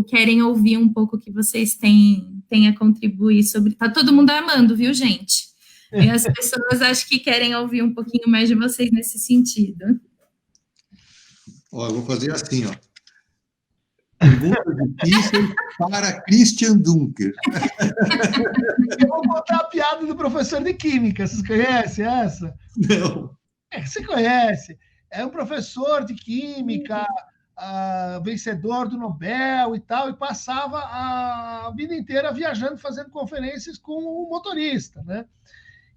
querem ouvir um pouco o que vocês têm a contribuir sobre. Tá todo mundo amando, viu, gente? E as pessoas acho que querem ouvir um pouquinho mais de vocês nesse sentido. Eu vou fazer assim, ó. Pergunta difícil para Christian Dunker. Eu vou botar a piada do professor de Química. Vocês conhecem essa? Não. Você conhece. É um professor de Química, vencedor do Nobel e tal, e passava a vida inteira viajando, fazendo conferências com o motorista, né?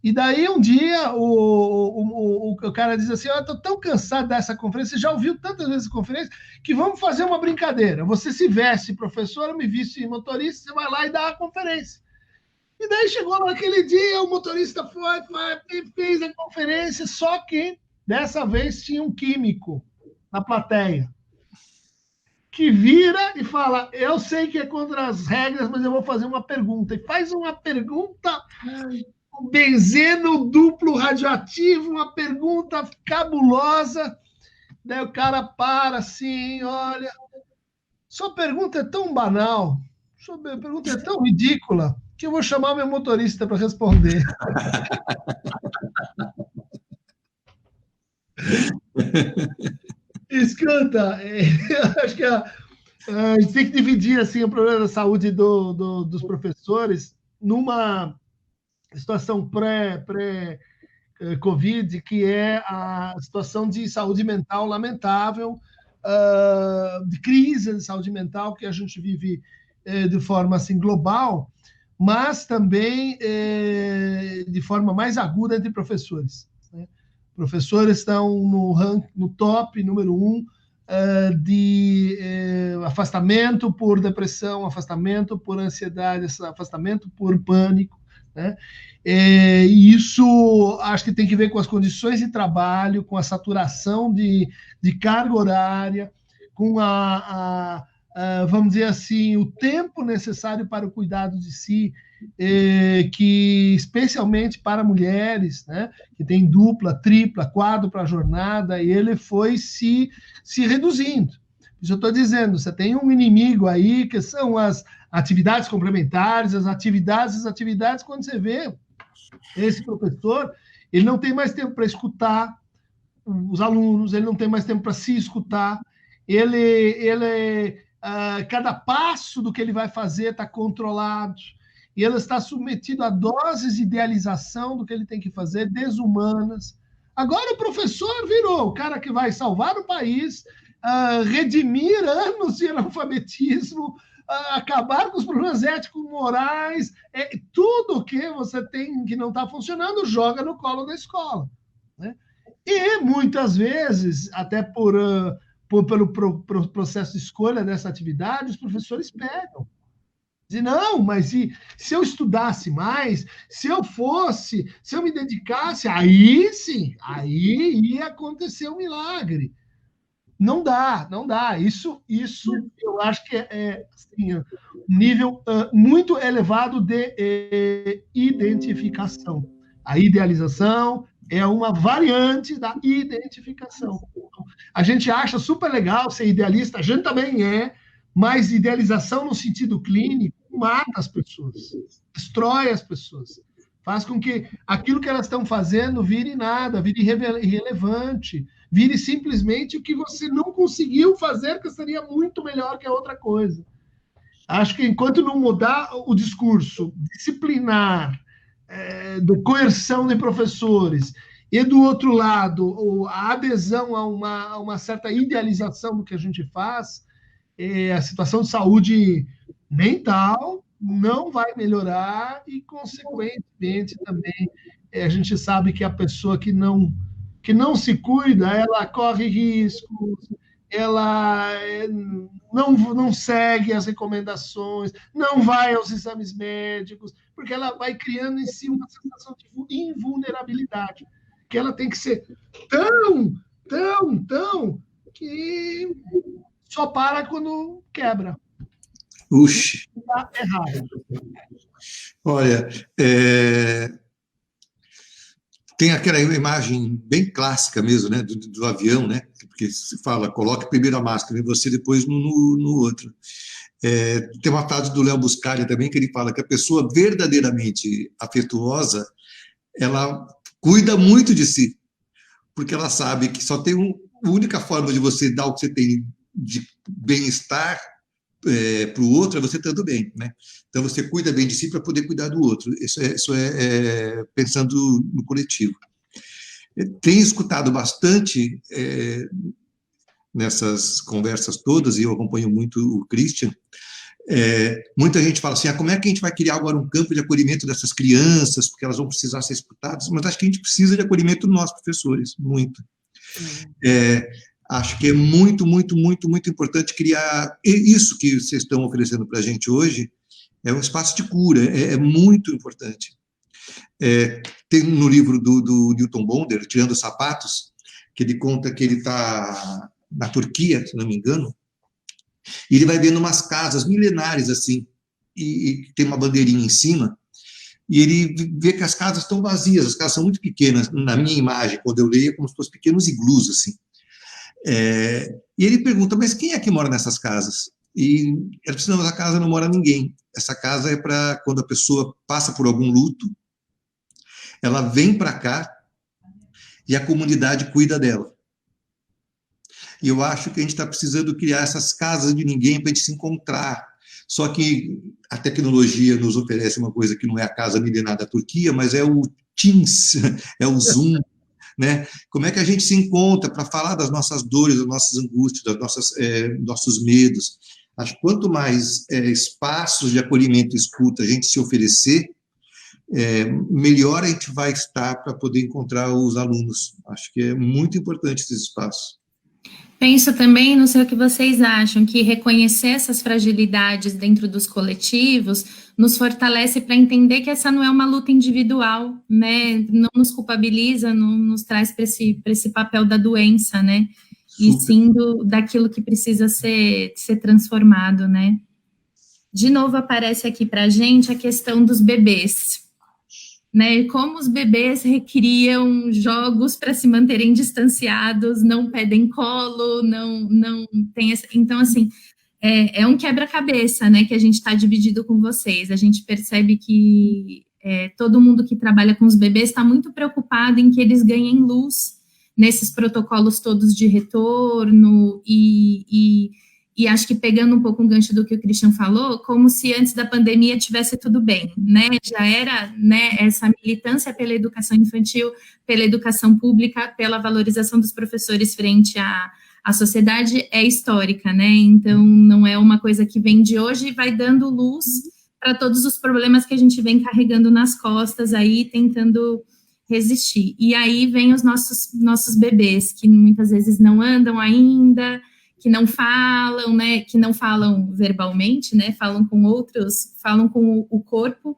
E daí, um dia, o cara diz assim, eu estou tão cansado dessa conferência, você já ouviu tantas vezes essa conferência, que vamos fazer uma brincadeira. Você se veste professor, eu me visto de motorista, você vai lá e dá a conferência. E daí chegou naquele dia, o motorista foi fez a conferência, só que dessa vez tinha um químico na plateia, que vira e fala, eu sei que é contra as regras, mas eu vou fazer uma pergunta. E faz uma pergunta... O benzeno duplo radioativo, uma pergunta cabulosa. Daí o cara para assim, olha, sua pergunta é tão banal, sua pergunta é tão ridícula, que eu vou chamar meu motorista para responder. Escuta, acho que a gente tem que dividir assim, o problema da saúde dos professores numa situação pré-Covid, que é a situação de saúde mental lamentável, de crise de saúde mental que a gente vive de forma assim global, mas também de forma mais aguda entre professores, né? Professores estão no top número 1 de afastamento por depressão, afastamento por ansiedade, afastamento por pânico, né? E isso acho que tem que ver com as condições de trabalho, com a saturação de carga horária, com vamos dizer assim, o tempo necessário para o cuidado de si, que especialmente para mulheres, né, que tem dupla, tripla, quádrupla jornada, e ele foi se reduzindo. Isso eu estou dizendo, você tem um inimigo aí, que são as atividades complementares, as atividades, quando você vê esse professor, ele não tem mais tempo para escutar os alunos, ele não tem mais tempo para se escutar, cada passo do que ele vai fazer está controlado, e ele está submetido a doses de idealização do que ele tem que fazer, desumanas. Agora o professor virou o cara que vai salvar o país, redimir anos de analfabetismo, acabar com os problemas éticos, morais, tudo que você tem que não está funcionando, joga no colo da escola, né? E muitas vezes, até pelo processo de escolha dessa atividade, os professores pegam. Dizem, não, mas se eu estudasse mais, se eu me dedicasse, aí sim, aí ia acontecer um milagre. Não dá. Isso eu acho que é assim, um nível muito elevado de identificação. A idealização é uma variante da identificação. A gente acha super legal ser idealista, a gente também é, mas idealização no sentido clínico mata as pessoas, destrói as pessoas, faz com que aquilo que elas estão fazendo vire nada, vire irrelevante, vire simplesmente o que você não conseguiu fazer, que seria muito melhor que a outra coisa. Acho que enquanto não mudar o discurso disciplinar, de coerção de professores, e do outro lado, a adesão a uma certa idealização do que a gente faz, a situação de saúde mental não vai melhorar e, consequentemente, também a gente sabe que a pessoa que não se cuida, ela corre riscos, ela não segue as recomendações, não vai aos exames médicos, porque ela vai criando em si uma sensação de invulnerabilidade, que ela tem que ser tão, que só para quando quebra. Uxe. Está errado. Olha, tem aquela imagem bem clássica mesmo, né, do avião, né, porque se fala, coloque primeiro a máscara em você, depois no outro. Tem uma frase do Léo Buscaglia também, que ele fala que a pessoa verdadeiramente afetuosa, ela cuida muito de si, porque ela sabe que só tem a única forma de você dar o que você tem de bem-estar para o outro é você estando bem, né? Então você cuida bem de si para poder cuidar do outro. Isso é pensando no coletivo. Tenho escutado bastante nessas conversas todas, e eu acompanho muito o Christian. Muita gente fala assim, como é que a gente vai criar agora um campo de acolhimento dessas crianças, porque elas vão precisar ser escutadas, mas acho que a gente precisa de acolhimento dos nossos professores, muito. Acho que é muito importante criar isso que vocês estão oferecendo para a gente hoje, é um espaço de cura, é muito importante. Tem no livro do Newton Bonder, Tirando os Sapatos, que ele conta que ele está na Turquia, se não me engano, e ele vai vendo umas casas milenares, assim, e tem uma bandeirinha em cima, e ele vê que as casas estão vazias, as casas são muito pequenas, na minha imagem, quando eu leio, é como se fossem pequenos iglus, assim. E ele pergunta, mas quem é que mora nessas casas? E ela disse, não, essa casa não mora ninguém, essa casa é para quando a pessoa passa por algum luto, ela vem para cá, e a comunidade cuida dela. E eu acho que a gente está precisando criar essas casas de ninguém para a gente se encontrar. Só que a tecnologia nos oferece uma coisa que não é a casa milenar da Turquia, mas é o Teams, é o Zoom, né? Como é que a gente se encontra para falar das nossas dores, das nossas angústias, nossos medos? Acho que quanto mais espaços de acolhimento e escuta a gente se oferecer, melhor a gente vai estar para poder encontrar os alunos. Acho que é muito importante esses espaços. Penso também, não sei o que vocês acham, que reconhecer essas fragilidades dentro dos coletivos nos fortalece para entender que essa não é uma luta individual, né? Não nos culpabiliza, não nos traz para esse papel da doença, né? E sim daquilo que precisa ser transformado, né? De novo aparece aqui para a gente a questão dos bebês, né? Como os bebês recriam jogos para se manterem distanciados, não pedem colo, não tem essa... Então, assim, é um quebra-cabeça, né, que a gente está dividido com vocês. A gente percebe que todo mundo que trabalha com os bebês está muito preocupado em que eles ganhem luz nesses protocolos todos de retorno e acho que pegando um pouco um gancho do que o Christian falou, como se antes da pandemia tivesse tudo bem, né? Já era, né, essa militância pela educação infantil, pela educação pública, pela valorização dos professores frente a sociedade é histórica, né? Então, não é uma coisa que vem de hoje e vai dando luz para todos os problemas que a gente vem carregando nas costas aí, tentando resistir. E aí vem os nossos bebês, que muitas vezes não andam ainda, que não falam, né? Que não falam verbalmente, né? Falam com outros, falam com o corpo,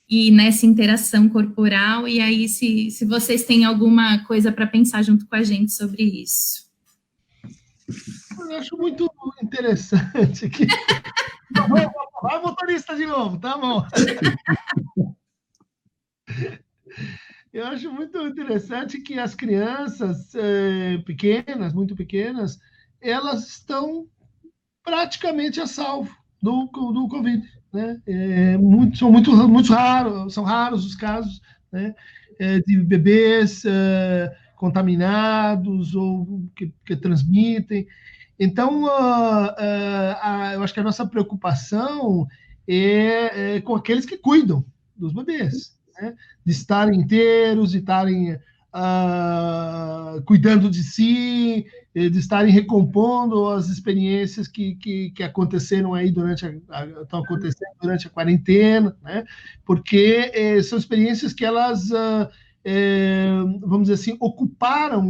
e nessa interação corporal. E aí, se vocês têm alguma coisa para pensar junto com a gente sobre isso. Eu acho muito interessante que... Vai, motorista de novo, tá bom. Eu acho muito interessante que as crianças pequenas, muito pequenas, elas estão praticamente a salvo do Covid, né? São raros os casos, né, de bebês contaminados ou que transmitem. Então, eu acho que a nossa preocupação é com aqueles que cuidam dos bebês, né? De estarem inteiros, de estarem cuidando de si, de estarem recompondo as experiências que aconteceram aí estão acontecendo durante a quarentena, né? Porque são experiências que elas, vamos dizer assim,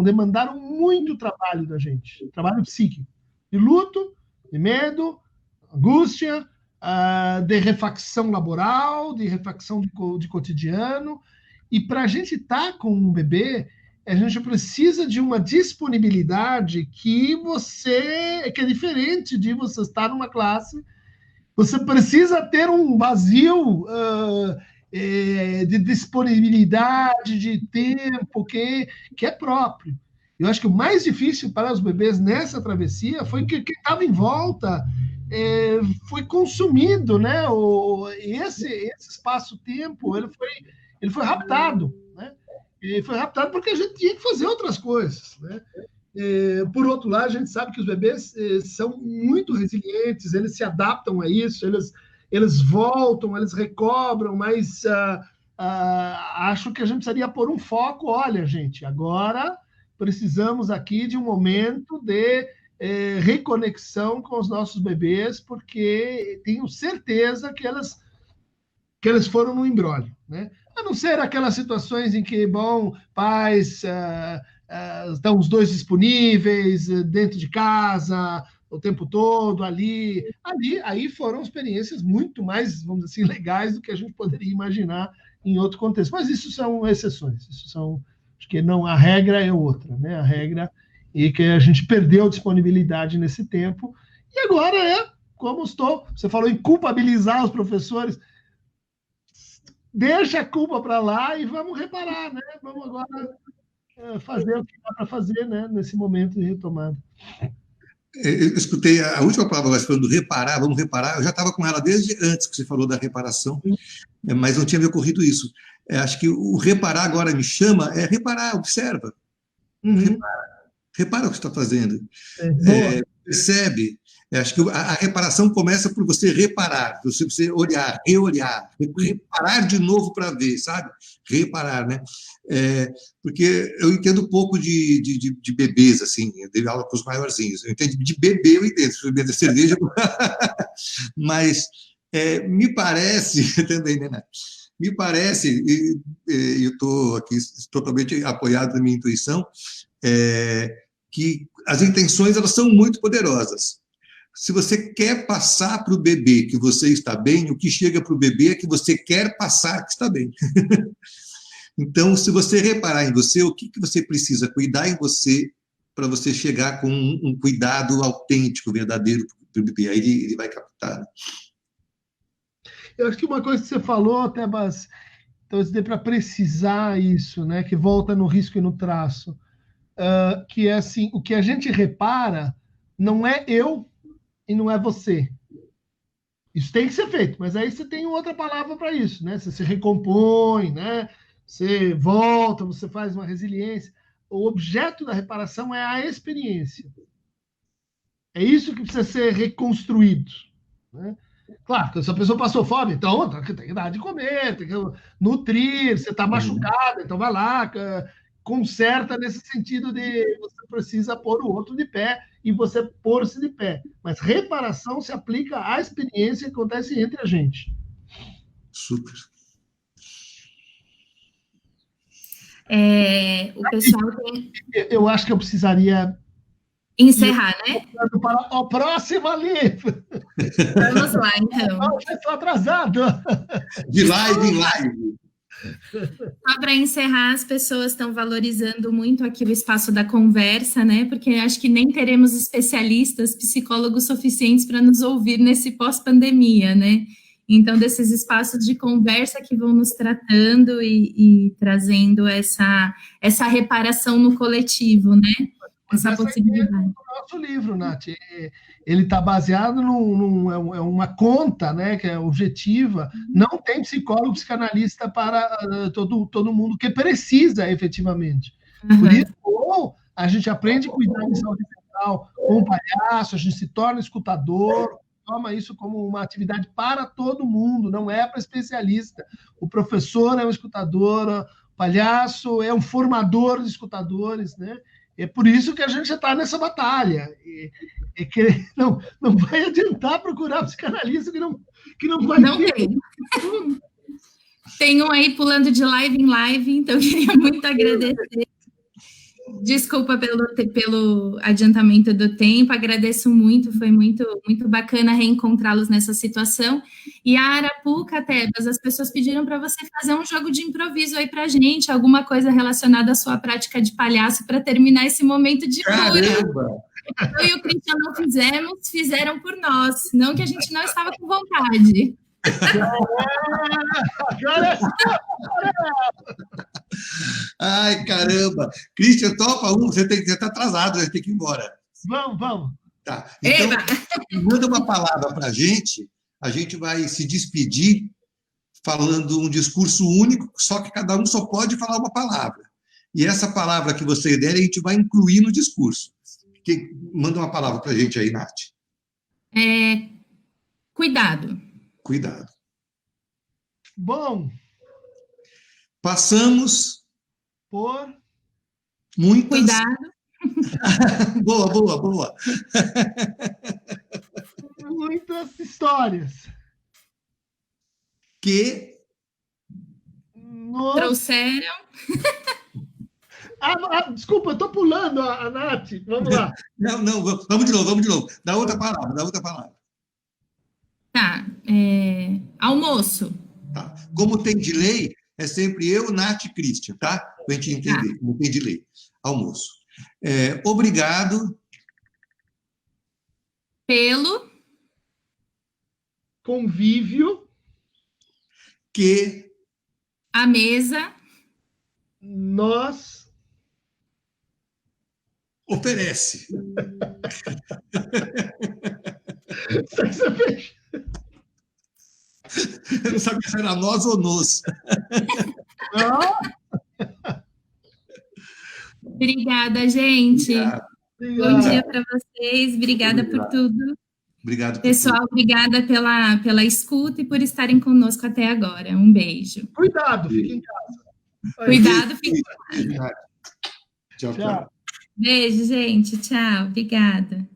demandaram muito trabalho da gente, trabalho psíquico, de luto, de medo, angústia, de refacção laboral, de refacção de cotidiano. E para a gente estar com um bebê, a gente precisa de uma disponibilidade que é diferente de você estar numa classe. Você precisa ter um vazio de disponibilidade, de tempo que é próprio. Eu acho que o mais difícil para os bebês nessa travessia foi que quem estava em volta foi consumido, né? Esse espaço-tempo ele foi raptado, né? E foi raptado porque a gente tinha que fazer outras coisas, né? Por outro lado, a gente sabe que os bebês são muito resilientes, eles se adaptam a isso, eles voltam, eles recobram, mas acho que a gente precisaria pôr um foco. Olha, gente, agora precisamos aqui de um momento de reconexão com os nossos bebês, porque tenho certeza que eles foram no imbróglio, né? A não ser aquelas situações em que, pais estão os dois disponíveis dentro de casa o tempo todo, aí foram experiências muito mais, vamos dizer assim, legais do que a gente poderia imaginar em outro contexto. Mas isso são exceções, acho que não, a regra é outra, né? A regra é que a gente perdeu disponibilidade nesse tempo, e agora você falou em culpabilizar os professores, deixa a culpa para lá e vamos reparar, né? Vamos agora fazer o que dá para fazer, né? Nesse momento de retomada. Eu escutei a última palavra, falando reparar, vamos reparar. Eu já estava com ela desde antes que você falou da reparação, mas não tinha me ocorrido isso. Acho que o reparar agora me chama, reparar, observa. Repara o que você está fazendo. Percebe. Acho que a reparação começa por você reparar, você olhar, reolhar, reparar de novo para ver, sabe? Reparar, né? Porque eu entendo um pouco de bebês, assim, eu dei aula para os maiorzinhos. Eu entendo de bebê, eu entendo, se beber cerveja, mas me parece, também, né? Me parece, e eu estou aqui totalmente apoiado na minha intuição, que as intenções elas são muito poderosas. Se você quer passar para o bebê que você está bem, o que chega para o bebê é que você quer passar que está bem. Então, se você reparar em você, o que você precisa cuidar em você para você chegar com um cuidado autêntico, verdadeiro para o bebê. Aí ele vai captar. Eu acho que uma coisa que você falou, Tebas, talvez dê para precisar isso, né, que volta no risco e no traço, que é assim, o que a gente repara não é eu e não é você. Isso tem que ser feito, mas aí você tem outra palavra para isso, né? Você se recompõe, né? Você volta, você faz uma resiliência. O objeto da reparação é a experiência. É isso que precisa ser reconstruído, né? Claro, porque se a pessoa passou fome, então tem que dar de comer, tem que nutrir, você está machucado, então vai lá, conserta nesse sentido de você precisa pôr o outro de pé e você pôr-se de pé. Mas reparação se aplica à experiência que acontece entre a gente. Super. O pessoal tem... Eu acho que eu precisaria encerrar, né? Para o próximo ali. Vamos lá, então. Eu estou atrasado. De live em live. Só para encerrar, as pessoas estão valorizando muito aqui o espaço da conversa, né? Porque acho que nem teremos especialistas, psicólogos suficientes para nos ouvir nesse pós-pandemia, né? Então, desses espaços de conversa que vão nos tratando e trazendo essa reparação no coletivo, né? Essa possibilidade. O nosso livro, Nath, ele está baseado é uma conta, né, que é objetiva. Não tem psicólogo, psicanalista para todo mundo que precisa, efetivamente. Por isso, ou a gente aprende a cuidar de saúde mental com o palhaço, a gente se torna escutador, toma isso como uma atividade para todo mundo, não é para especialista. O professor é um escutador, o palhaço é um formador de escutadores, né? É por isso que a gente está nessa batalha. É que não vai adiantar procurar psicanalista que não vai não ter. Tem. Tem um aí pulando de live em live, então eu queria muito agradecer. Desculpa pelo adiantamento do tempo, agradeço muito, foi muito, muito bacana reencontrá-los nessa situação. E a Arapuca, Tebas, as pessoas pediram para você fazer um jogo de improviso aí para a gente, alguma coisa relacionada à sua prática de palhaço para terminar esse momento de cura. Caramba! Eu e o Christian não fizemos, fizeram por nós, não que a gente não estava com vontade. Ai, caramba! Christian, topa um, você está atrasado, você tem que ir embora. Vamos. Tá. Então, manda uma palavra para a gente vai se despedir falando um discurso único, só que cada um só pode falar uma palavra. E essa palavra que você der, a gente vai incluir no discurso. Manda uma palavra para a gente aí, Nath. Cuidado. Cuidado. Bom. Passamos por muitas... Cuidado. Boa. Muitas histórias que trouxeram. Desculpa, eu estou pulando a Nath. Vamos lá. Não, vamos de novo. Dá outra palavra. Tá. Almoço. Tá. Como tem de lei, é sempre eu, Nath e Christian, tá? Para a gente entender como tem de lei. Almoço. Obrigado. Pelo convívio que a mesa nos oferece. Eu não sabia se era nós ou nós. Obrigada, gente. Obrigado. Bom dia para vocês. Obrigada por tudo. Obrigado. Pessoal, obrigada pela escuta e por estarem conosco até agora. Um beijo. Cuidado, fique em casa. Cuidado, fique em casa. Tchau. Beijo, gente. Tchau. Obrigada.